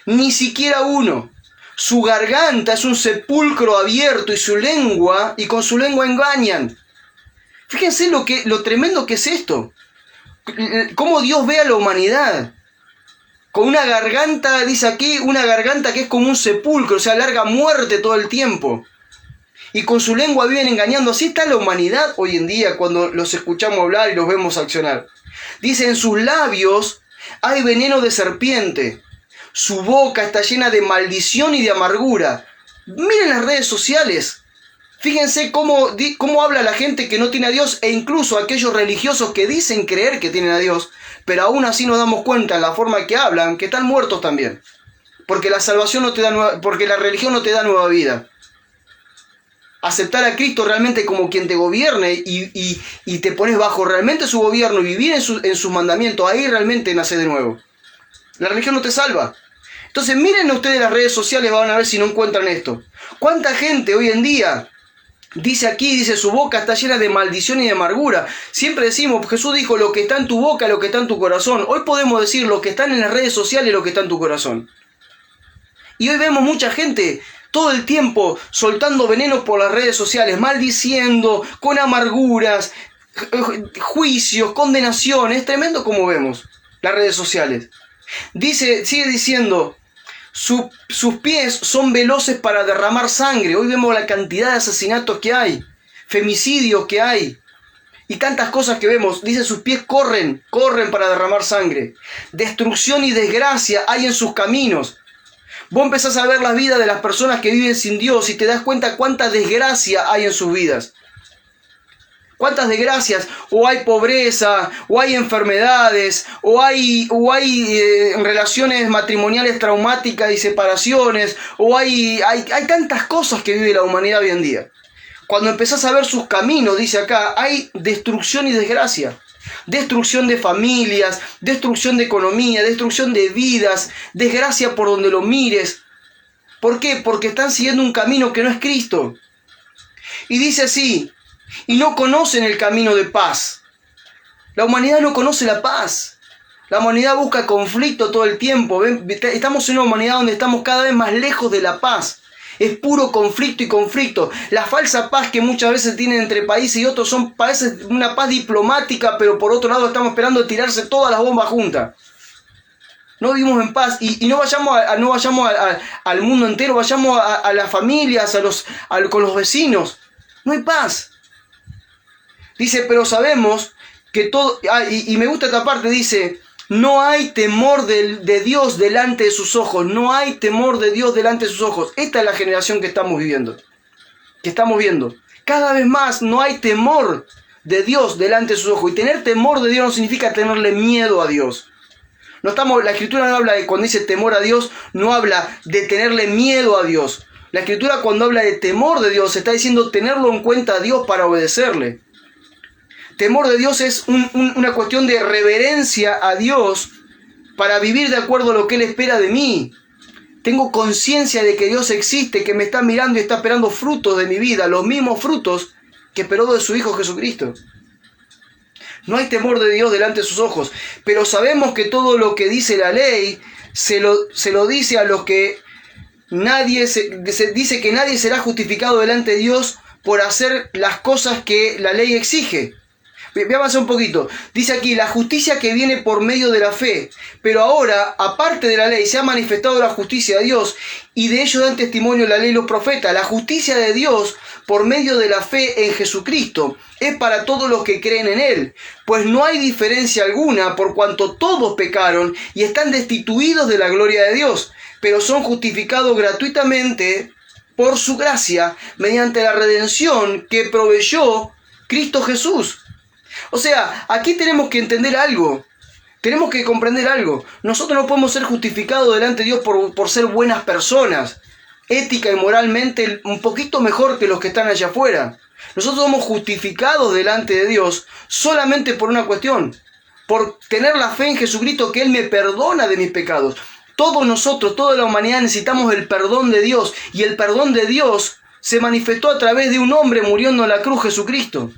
ni siquiera uno. Su garganta es un sepulcro abierto y con su lengua engañan. Fíjense lo tremendo que es esto. Cómo Dios ve a la humanidad. Con una garganta, dice aquí, una garganta que es como un sepulcro, o sea, larga muerte todo el tiempo. Y con su lengua viven engañando. Así está la humanidad hoy en día cuando los escuchamos hablar y los vemos accionar. Dice, en sus labios hay veneno de serpiente. Su boca está llena de maldición y de amargura. Miren las redes sociales. Fíjense cómo habla la gente que no tiene a Dios, e incluso aquellos religiosos que dicen creer que tienen a Dios, pero aún así nos damos cuenta en la forma que hablan que están muertos también. Porque la salvación no te da porque la religión no te da nueva vida. Aceptar a Cristo realmente como quien te gobierne y te pones bajo realmente su gobierno y vivir en sus mandamientos, ahí realmente nace de nuevo. La religión no te salva. Entonces miren ustedes las redes sociales, van a ver si no encuentran esto. ¿Cuánta gente hoy en día dice su boca está llena de maldición y de amargura? Siempre decimos, Jesús dijo, lo que está en tu boca, lo que está en tu corazón. Hoy podemos decir lo que está en las redes sociales, lo que está en tu corazón. Y hoy vemos mucha gente todo el tiempo soltando veneno por las redes sociales, maldiciendo, con amarguras, juicios, condenaciones. Es tremendo como vemos las redes sociales. Sigue diciendo, sus pies son veloces para derramar sangre. Hoy vemos la cantidad de asesinatos que hay, femicidios que hay y tantas cosas que vemos. Dice, sus pies corren para derramar sangre. Destrucción y desgracia hay en sus caminos. Vos empezás a ver las vidas de las personas que viven sin Dios y te das cuenta cuánta desgracia hay en sus vidas. Cuántas desgracias, o hay pobreza, o hay enfermedades, o hay relaciones matrimoniales traumáticas y separaciones, o hay tantas cosas que vive la humanidad hoy en día. Cuando empezás a ver sus caminos, dice acá, hay destrucción y desgracia. Destrucción de familias, destrucción de economía, destrucción de vidas, desgracia por donde lo mires. ¿Por qué? Porque están siguiendo un camino que no es Cristo. Y dice así, y no conocen el camino de paz. La humanidad no conoce la paz. La humanidad busca conflicto todo el tiempo. Estamos en una humanidad donde estamos cada vez más lejos de la paz. Es puro conflicto y conflicto. La falsa paz que muchas veces tienen entre países y otros parece una paz diplomática, pero por otro lado estamos esperando tirarse todas las bombas juntas. No vivimos en paz y no vayamos al mundo entero, vayamos a las familias, con los vecinos. No hay paz. Dice, pero sabemos que todo... y me gusta esta parte, dice... No hay temor de Dios delante de sus ojos. No hay temor de Dios delante de sus ojos. Esta es la generación que estamos viviendo. Que estamos viendo. Cada vez más no hay temor de Dios delante de sus ojos. Y tener temor de Dios no significa tenerle miedo a Dios. La Escritura no habla de, cuando dice temor a Dios, no habla de tenerle miedo a Dios. La Escritura cuando habla de temor de Dios, está diciendo tenerlo en cuenta a Dios para obedecerle. Temor de Dios es una cuestión de reverencia a Dios para vivir de acuerdo a lo que Él espera de mí. Tengo conciencia de que Dios existe, que me está mirando y está esperando frutos de mi vida, los mismos frutos que esperó de su Hijo Jesucristo. No hay temor de Dios delante de sus ojos, pero sabemos que todo lo que dice la ley se lo dice a los que dice que nadie será justificado delante de Dios por hacer las cosas que la ley exige. Voy a avanzar un poquito. Dice aquí, la justicia que viene por medio de la fe. Pero ahora, aparte de la ley, se ha manifestado la justicia de Dios, y de ello dan testimonio la ley y los profetas. La justicia de Dios por medio de la fe en Jesucristo es para todos los que creen en Él. Pues no hay diferencia alguna, por cuanto todos pecaron y están destituidos de la gloria de Dios, pero son justificados gratuitamente por su gracia, mediante la redención que proveyó Cristo Jesús. O sea, aquí tenemos que entender algo. Tenemos que comprender algo. Nosotros no podemos ser justificados delante de Dios por ser buenas personas, ética y moralmente un poquito mejor que los que están allá afuera. Nosotros somos justificados delante de Dios solamente por una cuestión, por tener la fe en Jesucristo, que Él me perdona de mis pecados. Todos nosotros, toda la humanidad necesitamos el perdón de Dios, y el perdón de Dios se manifestó a través de un hombre muriendo en la cruz, Jesucristo.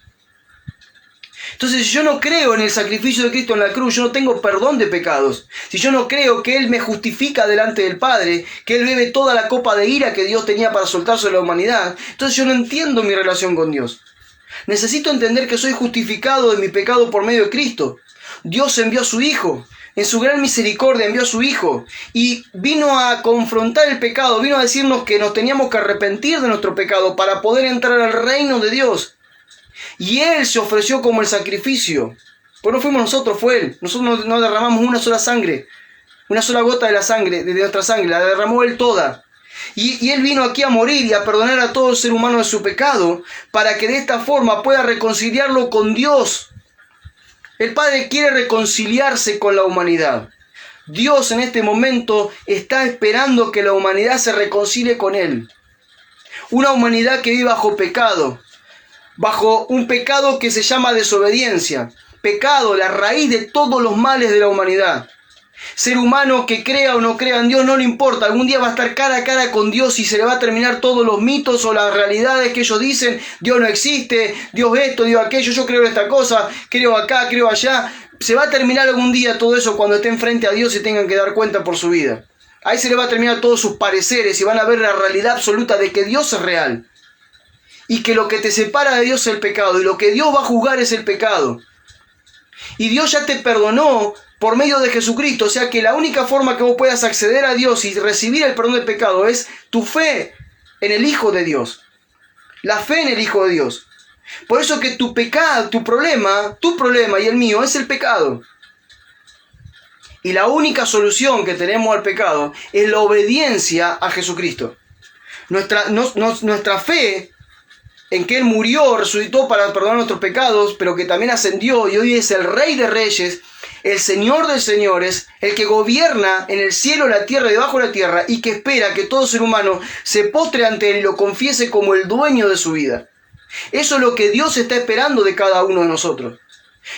Entonces, si yo no creo en el sacrificio de Cristo en la cruz, yo no tengo perdón de pecados. Si yo no creo que Él me justifica delante del Padre, que Él bebe toda la copa de ira que Dios tenía para soltar sobre la humanidad, entonces yo no entiendo mi relación con Dios. Necesito entender que soy justificado de mi pecado por medio de Cristo. Dios envió a su Hijo. En su gran misericordia envió a su Hijo y vino a confrontar el pecado, vino a decirnos que nos teníamos que arrepentir de nuestro pecado para poder entrar al reino de Dios. Y Él se ofreció como el sacrificio. Pues no fuimos nosotros, fue Él. Nosotros no derramamos una sola sangre, una sola gota de la sangre, de nuestra sangre, la derramó Él toda. Y Él vino aquí a morir y a perdonar a todo ser humano de su pecado, para que de esta forma pueda reconciliarlo con Dios. El Padre quiere reconciliarse con la humanidad. Dios en este momento está esperando que la humanidad se reconcilie con Él. Una humanidad que vive bajo pecado, bajo un pecado que se llama desobediencia. Pecado, la raíz de todos los males de la humanidad. Ser humano que crea o no crea en Dios no le importa. Algún día va a estar cara a cara con Dios y se le va a terminar todos los mitos o las realidades que ellos dicen. Dios no existe, Dios esto, Dios aquello, yo creo en esta cosa, creo acá, creo allá. Se va a terminar algún día todo eso cuando estén frente a Dios y tengan que dar cuenta por su vida. Ahí se le va a terminar todos sus pareceres y van a ver la realidad absoluta de que Dios es real. Y que lo que te separa de Dios es el pecado. Y lo que Dios va a juzgar es el pecado. Y Dios ya te perdonó por medio de Jesucristo. O sea que la única forma que vos puedas acceder a Dios y recibir el perdón del pecado es tu fe en el Hijo de Dios. La fe en el Hijo de Dios. Por eso que tu pecado, tu problema y el mío es el pecado. Y la única solución que tenemos al pecado es la obediencia a Jesucristo. Nuestra fe en que Él murió, resucitó para perdonar nuestros pecados, pero que también ascendió y hoy es el Rey de Reyes, el Señor de Señores, el que gobierna en el cielo, la tierra y debajo de la tierra, y que espera que todo ser humano se postre ante Él y lo confiese como el dueño de su vida. Eso es lo que Dios está esperando de cada uno de nosotros.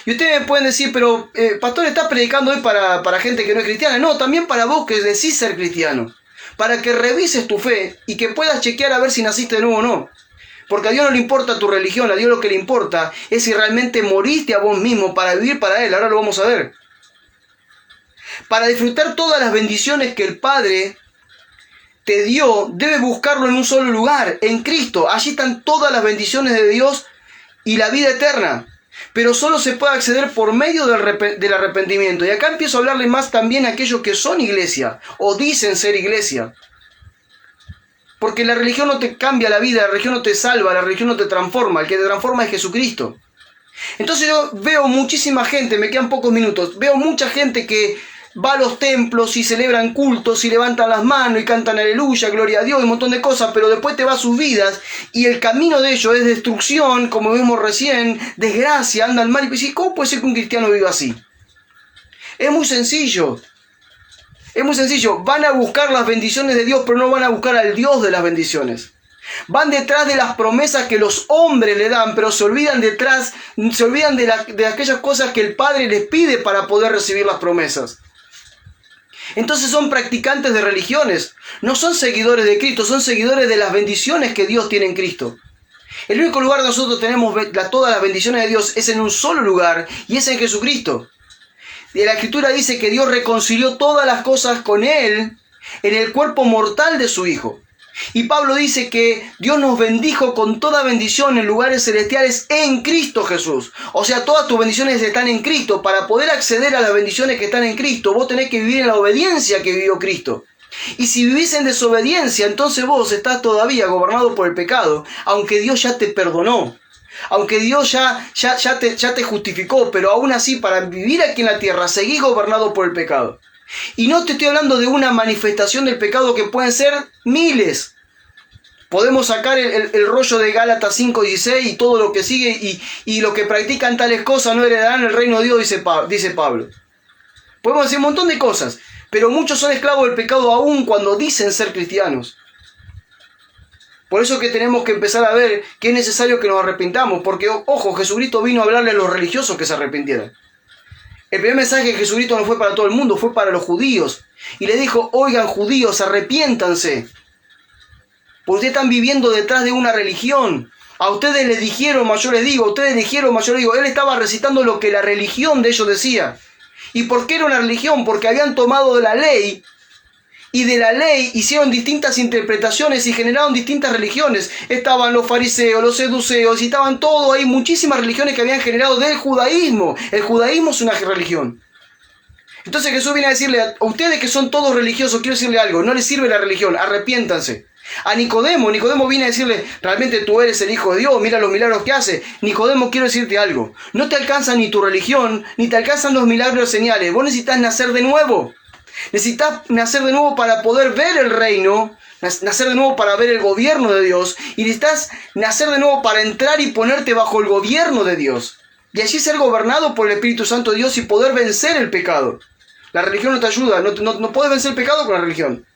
Y ustedes me pueden decir, pero pastor, ¿estás predicando hoy para gente que no es cristiana? No, también para vos que decís ser cristiano, para que revises tu fe y que puedas chequear a ver si naciste de nuevo o no. Porque a Dios no le importa tu religión, a Dios lo que le importa es si realmente moriste a vos mismo para vivir para Él. Ahora lo vamos a ver. Para disfrutar todas las bendiciones que el Padre te dio, debes buscarlo en un solo lugar, en Cristo. Allí están todas las bendiciones de Dios y la vida eterna. Pero solo se puede acceder por medio del arrepentimiento. Y acá empiezo a hablarle más también a aquellos que son iglesia o dicen ser iglesia. Porque la religión no te cambia la vida, la religión no te salva, la religión no te transforma. El que te transforma es Jesucristo. Entonces yo veo muchísima gente, me quedan pocos minutos, veo mucha gente que va a los templos y celebran cultos y levantan las manos y cantan aleluya, gloria a Dios y un montón de cosas, pero después te va a sus vidas y el camino de ellos es destrucción, como vimos recién, desgracia, andan mal. Y decís, ¿cómo puede ser que un cristiano viva así? Es muy sencillo. Es muy sencillo, van a buscar las bendiciones de Dios, pero no van a buscar al Dios de las bendiciones. Van detrás de las promesas que los hombres le dan, pero se olvidan de aquellas cosas que el Padre les pide para poder recibir las promesas. Entonces son practicantes de religiones, no son seguidores de Cristo, son seguidores de las bendiciones que Dios tiene en Cristo. El único lugar donde nosotros tenemos todas las bendiciones de Dios es en un solo lugar, y es en Jesucristo. Y la Escritura dice que Dios reconcilió todas las cosas con Él en el cuerpo mortal de su Hijo. Y Pablo dice que Dios nos bendijo con toda bendición en lugares celestiales en Cristo Jesús. O sea, todas tus bendiciones están en Cristo. Para poder acceder a las bendiciones que están en Cristo, vos tenés que vivir en la obediencia que vivió Cristo. Y si vivís en desobediencia, entonces vos estás todavía gobernado por el pecado, aunque Dios ya te perdonó. Aunque Dios ya te justificó, pero aún así para vivir aquí en la tierra seguís gobernado por el pecado. Y no te estoy hablando de una manifestación del pecado que pueden ser miles. Podemos sacar el rollo de Gálatas 5:16 y todo lo que sigue y lo que practican tales cosas no heredarán el reino de Dios, dice Pablo. Podemos decir un montón de cosas, pero muchos son esclavos del pecado aún cuando dicen ser cristianos. Por eso que tenemos que empezar a ver que es necesario que nos arrepintamos, porque, ojo, Jesucristo vino a hablarle a los religiosos que se arrepintieran. El primer mensaje de Jesucristo no fue para todo el mundo, fue para los judíos. Y le dijo, oigan judíos, arrepiéntanse. Porque ustedes están viviendo detrás de una religión. A ustedes les dijeron, más yo les digo, a ustedes dijeron, más yo les digo. Él estaba recitando lo que la religión de ellos decía. ¿Y por qué era una religión? Porque habían tomado de la ley, y de la ley hicieron distintas interpretaciones y generaron distintas religiones. Estaban los fariseos, los seduceos, y estaban todo ahí, muchísimas religiones que habían generado del judaísmo. El judaísmo es una religión. Entonces Jesús viene a decirle a ustedes que son todos religiosos, quiero decirle algo, no les sirve la religión, arrepiéntanse. A Nicodemo viene a decirle, realmente tú eres el Hijo de Dios, mira los milagros que hace. Nicodemo, quiero decirte algo, no te alcanza ni tu religión, ni te alcanzan los milagros señales, vos necesitas nacer de nuevo. Necesitas nacer de nuevo para poder ver el reino, nacer de nuevo para ver el gobierno de Dios, y necesitas nacer de nuevo para entrar y ponerte bajo el gobierno de Dios. Y allí ser gobernado por el Espíritu Santo de Dios y poder vencer el pecado. La religión no te ayuda, no puedes vencer el pecado con la religión.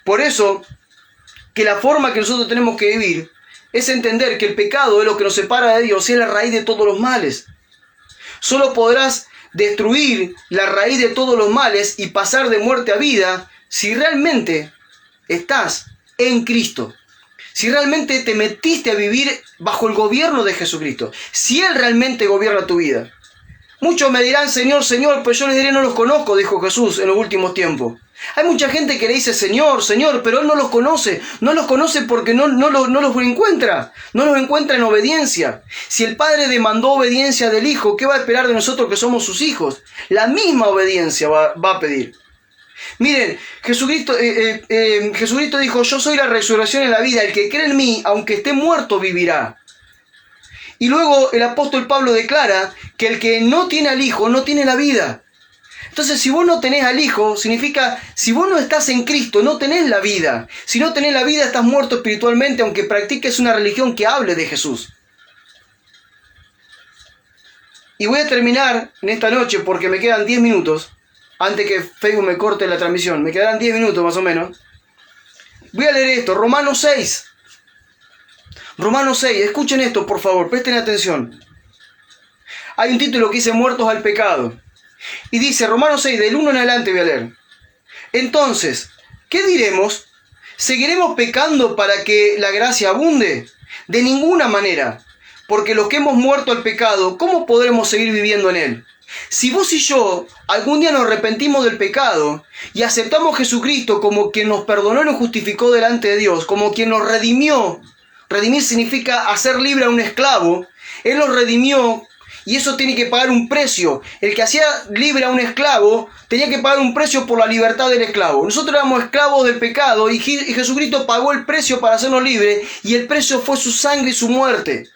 Por eso, que la forma que nosotros tenemos que vivir es entender que el pecado es lo que nos separa de Dios y es la raíz de todos los males. Solo podrás destruir la raíz de todos los males y pasar de muerte a vida si realmente estás en Cristo. Si realmente te metiste a vivir bajo el gobierno de Jesucristo. Si Él realmente gobierna tu vida. Muchos me dirán, Señor, Señor, pero yo les diré, no los conozco, dijo Jesús en los últimos tiempos. Hay mucha gente que le dice, Señor, Señor, pero Él no los conoce. No los conoce porque no los encuentra. No los encuentra en obediencia. Si el Padre demandó obediencia del Hijo, ¿qué va a esperar de nosotros que somos sus hijos? La misma obediencia va a pedir. Miren, Jesucristo dijo, yo soy la resurrección y la vida. El que cree en mí, aunque esté muerto, vivirá. Y luego el apóstol Pablo declara que el que no tiene al Hijo no tiene la vida. Entonces, si vos no tenés al Hijo, significa, si vos no estás en Cristo, no tenés la vida. Si no tenés la vida, estás muerto espiritualmente, aunque practiques una religión que hable de Jesús. Y voy a terminar en esta noche, porque me quedan 10 minutos, antes que Facebook me corte la transmisión. Me quedarán 10 minutos más o menos. Voy a leer esto, Romanos 6. Romanos 6, escuchen esto por favor, presten atención. Hay un título que dice muertos al pecado. Y dice, Romanos 6, del 1 en adelante voy a leer. Entonces, ¿qué diremos? ¿Seguiremos pecando para que la gracia abunde? De ninguna manera, porque los que hemos muerto al pecado, ¿cómo podremos seguir viviendo en él? Si vos y yo algún día nos arrepentimos del pecado y aceptamos a Jesucristo como quien nos perdonó y nos justificó delante de Dios, como quien nos redimió. Redimir significa hacer libre a un esclavo. Él los redimió y eso tiene que pagar un precio. El que hacía libre a un esclavo tenía que pagar un precio por la libertad del esclavo. Nosotros éramos esclavos del pecado y Jesucristo pagó el precio para hacernos libres y el precio fue su sangre y su muerte.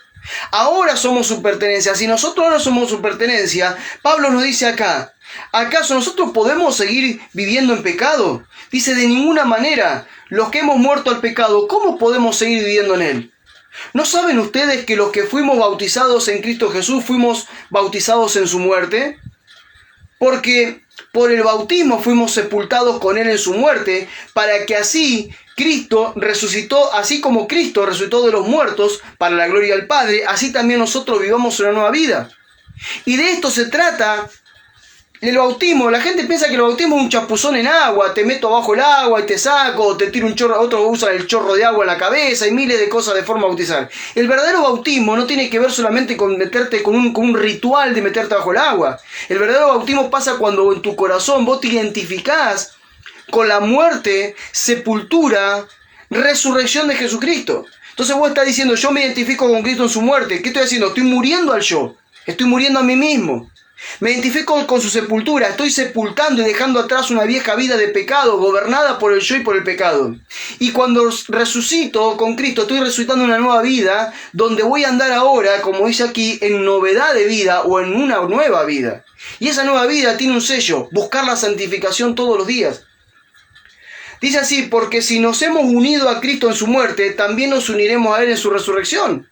Ahora somos su pertenencia. Si nosotros no somos su pertenencia, Pablo nos dice acá, ¿acaso nosotros podemos seguir viviendo en pecado? Dice, de ninguna manera. Los que hemos muerto al pecado, ¿cómo podemos seguir viviendo en él? ¿No saben ustedes que los que fuimos bautizados en Cristo Jesús fuimos bautizados en su muerte? Porque por el bautismo fuimos sepultados con él en su muerte, para que así Cristo resucitó, así como Cristo resucitó de los muertos para la gloria del Padre, así también nosotros vivamos una nueva vida. Y de esto se trata el bautismo. La gente piensa que el bautismo es un chapuzón en agua, te meto bajo el agua y te saco, te tiro un chorro, otros usan el chorro de agua en la cabeza y miles de cosas de forma de bautizar. El verdadero bautismo no tiene que ver solamente con meterte con un ritual de meterte bajo el agua. El verdadero bautismo pasa cuando en tu corazón vos te identificás con la muerte, sepultura, resurrección de Jesucristo. Entonces vos estás diciendo, yo me identifico con Cristo en su muerte. ¿Qué estoy haciendo? Estoy muriendo al yo. Estoy muriendo a mí mismo. Me identifico con su sepultura, estoy sepultando y dejando atrás una vieja vida de pecado, gobernada por el yo y por el pecado. Y cuando resucito con Cristo, estoy resucitando una nueva vida, donde voy a andar ahora, como dice aquí, en novedad de vida o en una nueva vida. Y esa nueva vida tiene un sello, buscar la santificación todos los días. Dice así, porque si nos hemos unido a Cristo en su muerte, también nos uniremos a Él en su resurrección.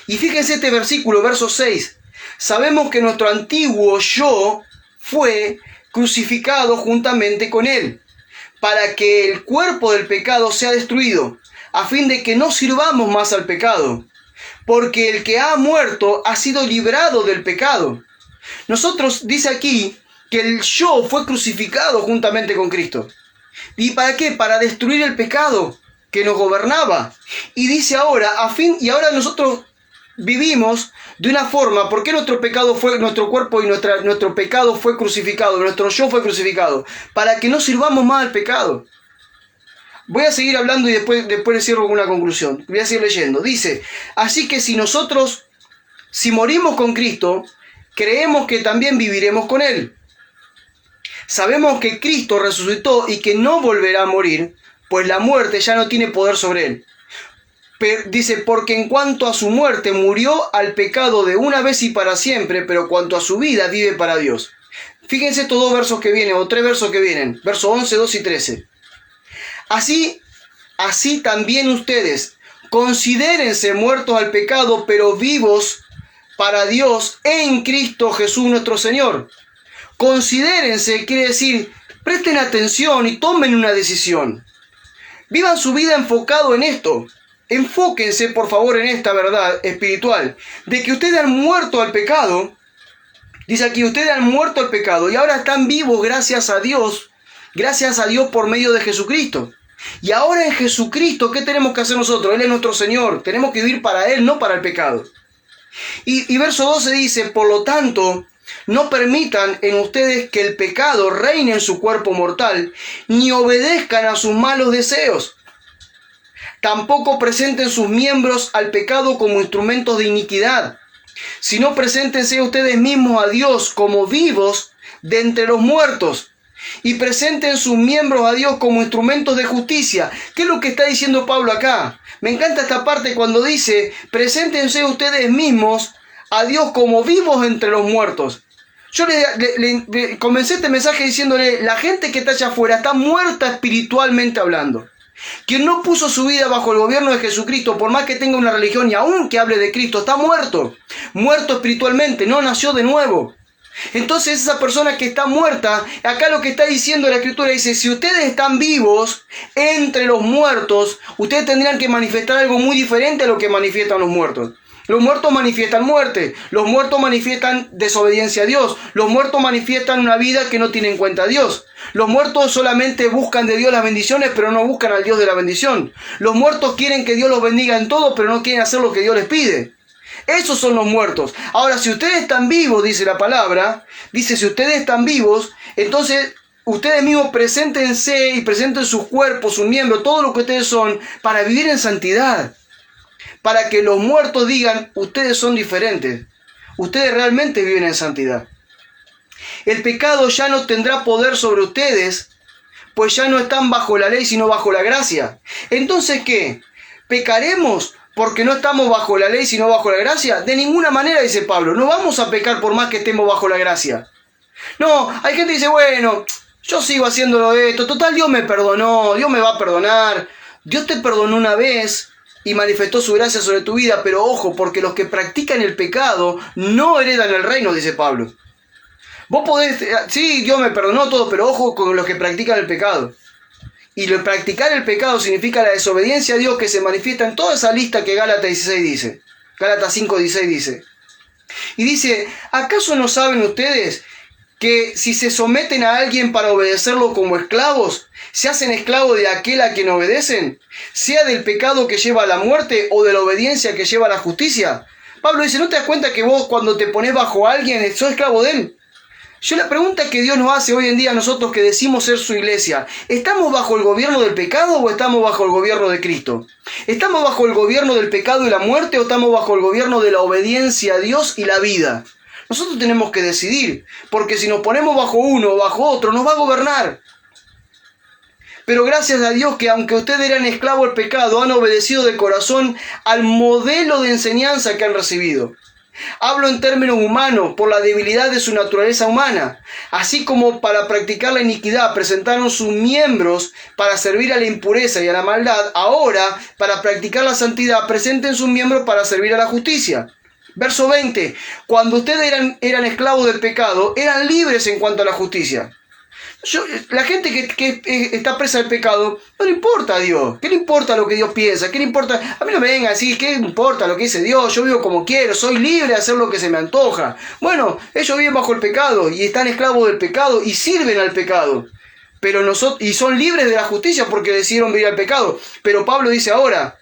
Y fíjense este versículo, verso 6. Sabemos que nuestro antiguo yo fue crucificado juntamente con Él, para que el cuerpo del pecado sea destruido, a fin de que no sirvamos más al pecado, porque el que ha muerto ha sido librado del pecado. Nosotros, dice aquí, que el yo fue crucificado juntamente con Cristo. ¿Y para qué? Para destruir el pecado que nos gobernaba. Y dice ahora, y ahora nosotros vivimos de una forma, ¿por qué nuestro cuerpo y nuestro pecado fue crucificado, nuestro yo fue crucificado? Para que no sirvamos más al pecado. Voy a seguir hablando y después les cierro con una conclusión. Voy a seguir leyendo. Dice, así que si morimos con Cristo, creemos que también viviremos con Él. Sabemos que Cristo resucitó y que no volverá a morir, pues la muerte ya no tiene poder sobre Él. Dice, porque en cuanto a su muerte murió al pecado de una vez y para siempre, pero cuanto a su vida vive para Dios. Fíjense estos dos versos que vienen, o tres versos que vienen, versos 11, 2 y 13. Así también ustedes, considérense muertos al pecado, pero vivos para Dios en Cristo Jesús nuestro Señor. Considérense, quiere decir, presten atención y tomen una decisión. Vivan su vida enfocado en esto. Enfóquense, por favor, en esta verdad espiritual, de que ustedes han muerto al pecado. Dice aquí, ustedes han muerto al pecado y ahora están vivos gracias a Dios por medio de Jesucristo. Y ahora en Jesucristo, ¿qué tenemos que hacer nosotros? Él es nuestro Señor, tenemos que vivir para Él, no para el pecado. Y verso 12 dice, por lo tanto, no permitan en ustedes que el pecado reine en su cuerpo mortal, ni obedezcan a sus malos deseos. Tampoco presenten sus miembros al pecado como instrumentos de iniquidad, sino preséntense ustedes mismos a Dios como vivos de entre los muertos, y presenten sus miembros a Dios como instrumentos de justicia. ¿Qué es lo que está diciendo Pablo acá? Me encanta esta parte cuando dice, preséntense ustedes mismos a Dios como vivos entre los muertos. Yo le comencé este mensaje diciéndole, la gente que está allá afuera está muerta espiritualmente hablando. Quien no puso su vida bajo el gobierno de Jesucristo, por más que tenga una religión y aún que hable de Cristo, está muerto espiritualmente, no nació de nuevo. Entonces esa persona que está muerta, acá lo que está diciendo la Escritura dice, si ustedes están vivos entre los muertos, ustedes tendrían que manifestar algo muy diferente a lo que manifiestan los muertos. Los muertos manifiestan muerte, los muertos manifiestan desobediencia a Dios, los muertos manifiestan una vida que no tiene en cuenta a Dios. Los muertos solamente buscan de Dios las bendiciones, pero no buscan al Dios de la bendición. Los muertos quieren que Dios los bendiga en todo, pero no quieren hacer lo que Dios les pide. Esos son los muertos. Ahora, si ustedes están vivos, dice la palabra, dice, si ustedes están vivos, entonces ustedes mismos preséntense y presenten sus cuerpos, sus miembros, todo lo que ustedes son, para vivir en santidad. Para que los muertos digan, ustedes son diferentes. Ustedes realmente viven en santidad. El pecado ya no tendrá poder sobre ustedes, pues ya no están bajo la ley, sino bajo la gracia. Entonces, ¿qué? ¿Pecaremos porque no estamos bajo la ley, sino bajo la gracia? De ninguna manera, dice Pablo. No vamos a pecar por más que estemos bajo la gracia. No, hay gente que dice, bueno, yo sigo haciéndolo esto. Total, Dios me perdonó, Dios me va a perdonar. Dios te perdonó una vez y manifestó su gracia sobre tu vida, pero ojo, porque los que practican el pecado no heredan el reino, dice Pablo. Vos podés, sí, Dios me perdonó todo, pero ojo con los que practican el pecado. Y lo de practicar el pecado significa la desobediencia a Dios que se manifiesta en toda esa lista que Gálatas 16 dice. Gálatas 5:16 dice. Y dice, ¿acaso no saben ustedes que si se someten a alguien para obedecerlo como esclavos, se hacen esclavos de aquel a quien obedecen, sea del pecado que lleva a la muerte o de la obediencia que lleva a la justicia? Pablo dice, ¿no te das cuenta que vos cuando te pones bajo a alguien sos esclavo de él? Yo la pregunta que Dios nos hace hoy en día a nosotros que decimos ser su iglesia, ¿estamos bajo el gobierno del pecado o estamos bajo el gobierno de Cristo? ¿Estamos bajo el gobierno del pecado y la muerte o estamos bajo el gobierno de la obediencia a Dios y la vida? Nosotros tenemos que decidir, porque si nos ponemos bajo uno o bajo otro, nos va a gobernar. Pero gracias a Dios que aunque ustedes eran esclavos del pecado, han obedecido de corazón al modelo de enseñanza que han recibido. Hablo en términos humanos, por la debilidad de su naturaleza humana. Así como para practicar la iniquidad presentaron sus miembros para servir a la impureza y a la maldad, ahora, para practicar la santidad, presenten sus miembros para servir a la justicia. Verso 20. Cuando ustedes eran esclavos del pecado, eran libres en cuanto a la justicia. La gente que está presa del pecado, no le importa a Dios. ¿Qué le importa lo que Dios piensa? ¿Qué le importa? A mí no me vengan a decir, ¿qué importa lo que dice Dios? Yo vivo como quiero, soy libre de hacer lo que se me antoja. Bueno, ellos viven bajo el pecado y están esclavos del pecado y sirven al pecado. Pero y son libres de la justicia porque decidieron vivir al pecado. Pero Pablo dice ahora,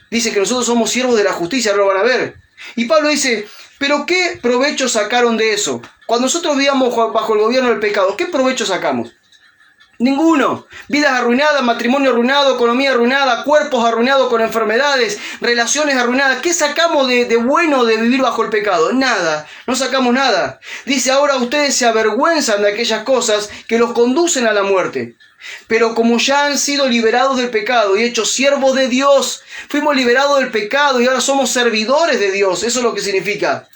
dice que nosotros somos siervos de la justicia, ahora lo van a ver. Y Pablo dice, ¿pero qué provecho sacaron de eso? Cuando nosotros vivíamos bajo el gobierno del pecado, ¿qué provecho sacamos? Ninguno. Vidas arruinadas, matrimonio arruinado, economía arruinada, cuerpos arruinados con enfermedades, relaciones arruinadas. ¿Qué sacamos de bueno de vivir bajo el pecado? Nada. No sacamos nada. Dice, ahora ustedes se avergüenzan de aquellas cosas que los conducen a la muerte. Pero como ya han sido liberados del pecado y hechos siervos de Dios, fuimos liberados del pecado y ahora somos servidores de Dios. Eso es lo que significa.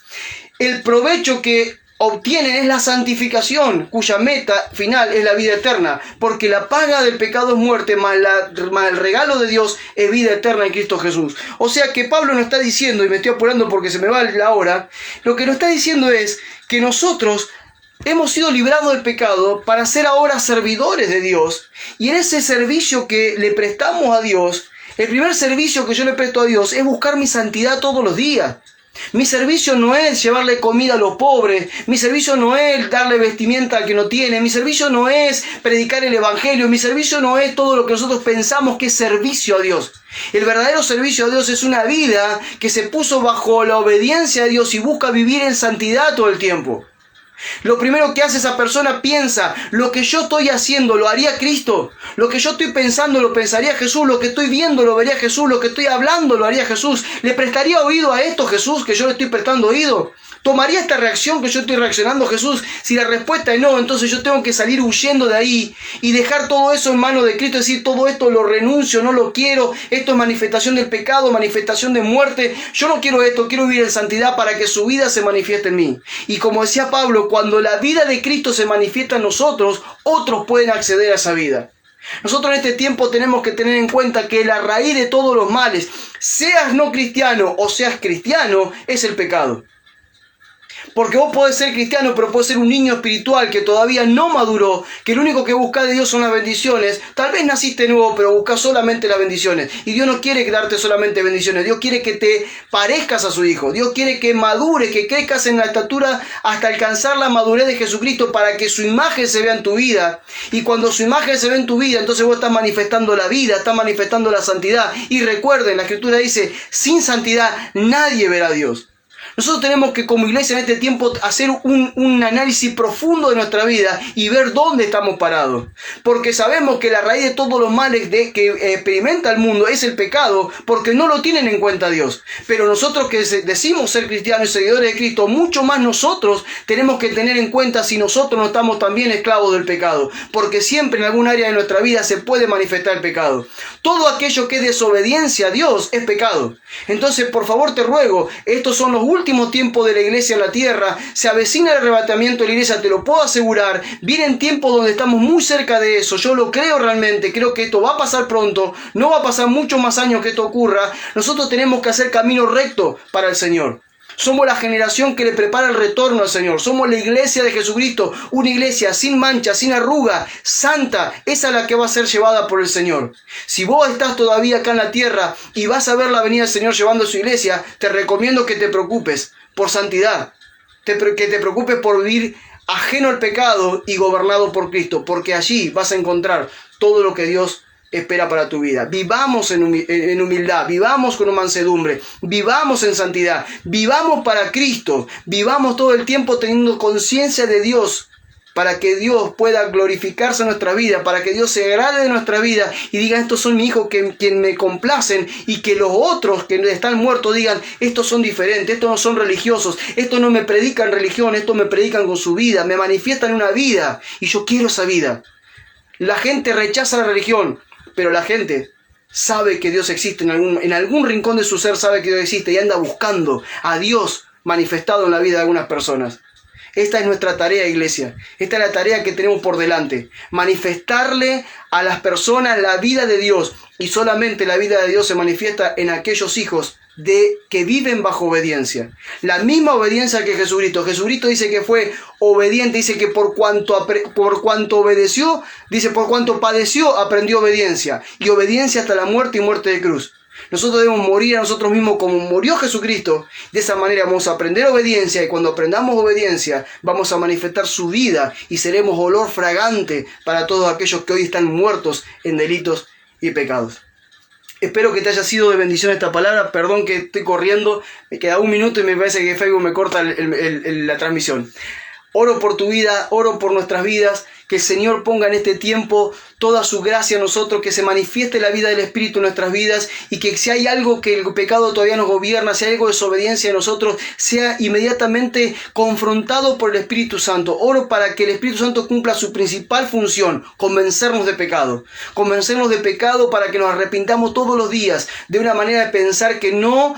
El provecho que obtienen es la santificación, cuya meta final es la vida eterna, porque la paga del pecado es muerte, más el regalo de Dios es vida eterna en Cristo Jesús. O sea que Pablo nos está diciendo, y me estoy apurando porque se me va la hora, lo que nos está diciendo es que nosotros hemos sido librados del pecado para ser ahora servidores de Dios, y en ese servicio que le prestamos a Dios, el primer servicio que yo le presto a Dios es buscar mi santidad todos los días. Mi servicio no es llevarle comida a los pobres, mi servicio no es darle vestimenta al que no tiene, mi servicio no es predicar el evangelio, mi servicio no es todo lo que nosotros pensamos que es servicio a Dios. El verdadero servicio a Dios es una vida que se puso bajo la obediencia a Dios y busca vivir en santidad todo el tiempo. Lo primero que hace esa persona piensa, lo que yo estoy haciendo lo haría Cristo, lo que yo estoy pensando lo pensaría Jesús, lo que estoy viendo lo vería Jesús, lo que estoy hablando lo haría Jesús. ¿Le prestaría oído a esto Jesús que yo le estoy prestando oído? ¿Tomaría esta reacción que yo estoy reaccionando Jesús? Si la respuesta es no, entonces yo tengo que salir huyendo de ahí y dejar todo eso en manos de Cristo, decir todo esto lo renuncio, no lo quiero, esto es manifestación del pecado, manifestación de muerte, yo no quiero esto, quiero vivir en santidad para que su vida se manifieste en mí. Y como decía Pablo, cuando la vida de Cristo se manifiesta en nosotros, otros pueden acceder a esa vida. Nosotros en este tiempo tenemos que tener en cuenta que la raíz de todos los males, seas no cristiano o seas cristiano, es el pecado. Porque vos podés ser cristiano, pero podés ser un niño espiritual que todavía no maduró, que lo único que busca de Dios son las bendiciones. Tal vez naciste nuevo, pero buscas solamente las bendiciones. Y Dios no quiere darte solamente bendiciones. Dios quiere que te parezcas a su Hijo. Dios quiere que madures, que crezcas en la estatura hasta alcanzar la madurez de Jesucristo para que su imagen se vea en tu vida. Y cuando su imagen se ve en tu vida, entonces vos estás manifestando la vida, estás manifestando la santidad. Y recuerden, la Escritura dice, sin santidad nadie verá a Dios. Nosotros tenemos que como iglesia en este tiempo hacer un análisis profundo de nuestra vida y ver dónde estamos parados. Porque sabemos que la raíz de todos los males que experimenta el mundo es el pecado, porque no lo tienen en cuenta Dios. Pero nosotros que decimos ser cristianos y seguidores de Cristo, mucho más nosotros tenemos que tener en cuenta si nosotros no estamos también esclavos del pecado. Porque siempre en algún área de nuestra vida se puede manifestar el pecado. Todo aquello que es desobediencia a Dios es pecado. Entonces, por favor te ruego, estos son los últimos tiempos de la iglesia en la tierra, se avecina el arrebatamiento de la iglesia, te lo puedo asegurar, vienen tiempos donde estamos muy cerca de eso, yo lo creo realmente, creo que esto va a pasar pronto, no va a pasar muchos más años que esto ocurra, nosotros tenemos que hacer camino recto para el Señor. Somos la generación que le prepara el retorno al Señor. Somos la iglesia de Jesucristo, una iglesia sin mancha, sin arruga, santa. Esa es la que va a ser llevada por el Señor. Si vos estás todavía acá en la tierra y vas a ver la venida del Señor llevando a su iglesia, te recomiendo que te preocupes por santidad, que te preocupes por vivir ajeno al pecado y gobernado por Cristo, porque allí vas a encontrar todo lo que Dios espera para tu vida. Vivamos en humildad, vivamos con mansedumbre, vivamos en santidad, vivamos para Cristo, vivamos todo el tiempo teniendo conciencia de Dios, para que Dios pueda glorificarse en nuestra vida, para que Dios se agrade de nuestra vida y diga, estos son mis hijos quien me complacen, y que los otros que están muertos digan, estos son diferentes, estos no son religiosos, estos no me predican religión, estos me predican con su vida, me manifiestan una vida y yo quiero esa vida. La gente rechaza la religión, pero la gente sabe que Dios existe, en algún rincón de su ser sabe que Dios existe y anda buscando a Dios manifestado en la vida de algunas personas. Esta es nuestra tarea, iglesia. Esta es la tarea que tenemos por delante. Manifestarle a las personas la vida de Dios. Y solamente la vida de Dios se manifiesta en aquellos hijos de que viven bajo obediencia. La misma obediencia que Jesucristo. Jesucristo dice que fue obediente, dice que por cuanto obedeció, dice por cuanto padeció, aprendió obediencia. Y obediencia hasta la muerte y muerte de cruz. Nosotros debemos morir a nosotros mismos como murió Jesucristo. De esa manera vamos a aprender obediencia, y cuando aprendamos obediencia vamos a manifestar su vida y seremos olor fragante para todos aquellos que hoy están muertos en delitos y pecados. Espero que te haya sido de bendición esta palabra. Perdón que estoy corriendo, me queda un minuto y me parece que Facebook me corta la transmisión. Oro por tu vida, oro por nuestras vidas, que el Señor ponga en este tiempo toda su gracia a nosotros, que se manifieste la vida del Espíritu en nuestras vidas, y que si hay algo que el pecado todavía nos gobierna, si hay algo de desobediencia en nosotros, sea inmediatamente confrontado por el Espíritu Santo. Oro para que el Espíritu Santo cumpla su principal función, convencernos de pecado. Convencernos de pecado para que nos arrepintamos todos los días de una manera de pensar que no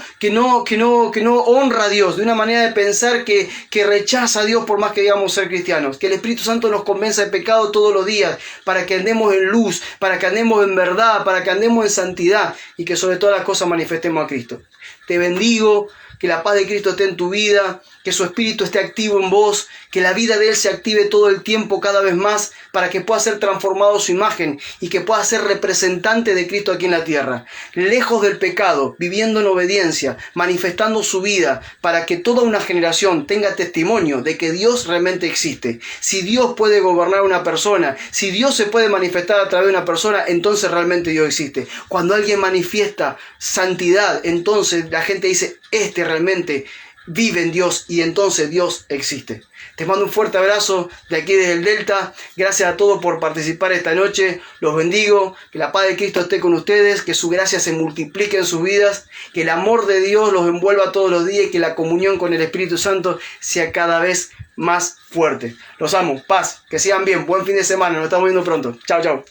honra a Dios, de una manera de pensar que rechaza a Dios por más que digamos ser cristianos. Que el Espíritu Santo nos convenza de pecado todos los días, para que andemos en luz, para que andemos en verdad, para que andemos en santidad, y que sobre todas las cosas manifestemos a Cristo. Te bendigo, que la paz de Cristo esté en tu vida, que su Espíritu esté activo en vos, que la vida de Él se active todo el tiempo cada vez más, para que pueda ser transformado a su imagen y que pueda ser representante de Cristo aquí en la tierra, lejos del pecado, viviendo en obediencia, manifestando su vida, para que toda una generación tenga testimonio de que Dios realmente existe. Si Dios puede gobernar a una persona, si Dios se puede manifestar a través de una persona, entonces realmente Dios existe. Cuando alguien manifiesta santidad, entonces la gente dice, este realmente vive en Dios, y entonces Dios existe. Te mando un fuerte abrazo de aquí desde el Delta. Gracias a todos por participar esta noche. Los bendigo. Que la paz de Cristo esté con ustedes. Que su gracia se multiplique en sus vidas. Que el amor de Dios los envuelva todos los días. Y que la comunión con el Espíritu Santo sea cada vez más fuerte. Los amo. Paz. Que sigan bien. Buen fin de semana. Nos estamos viendo pronto. Chao, chao.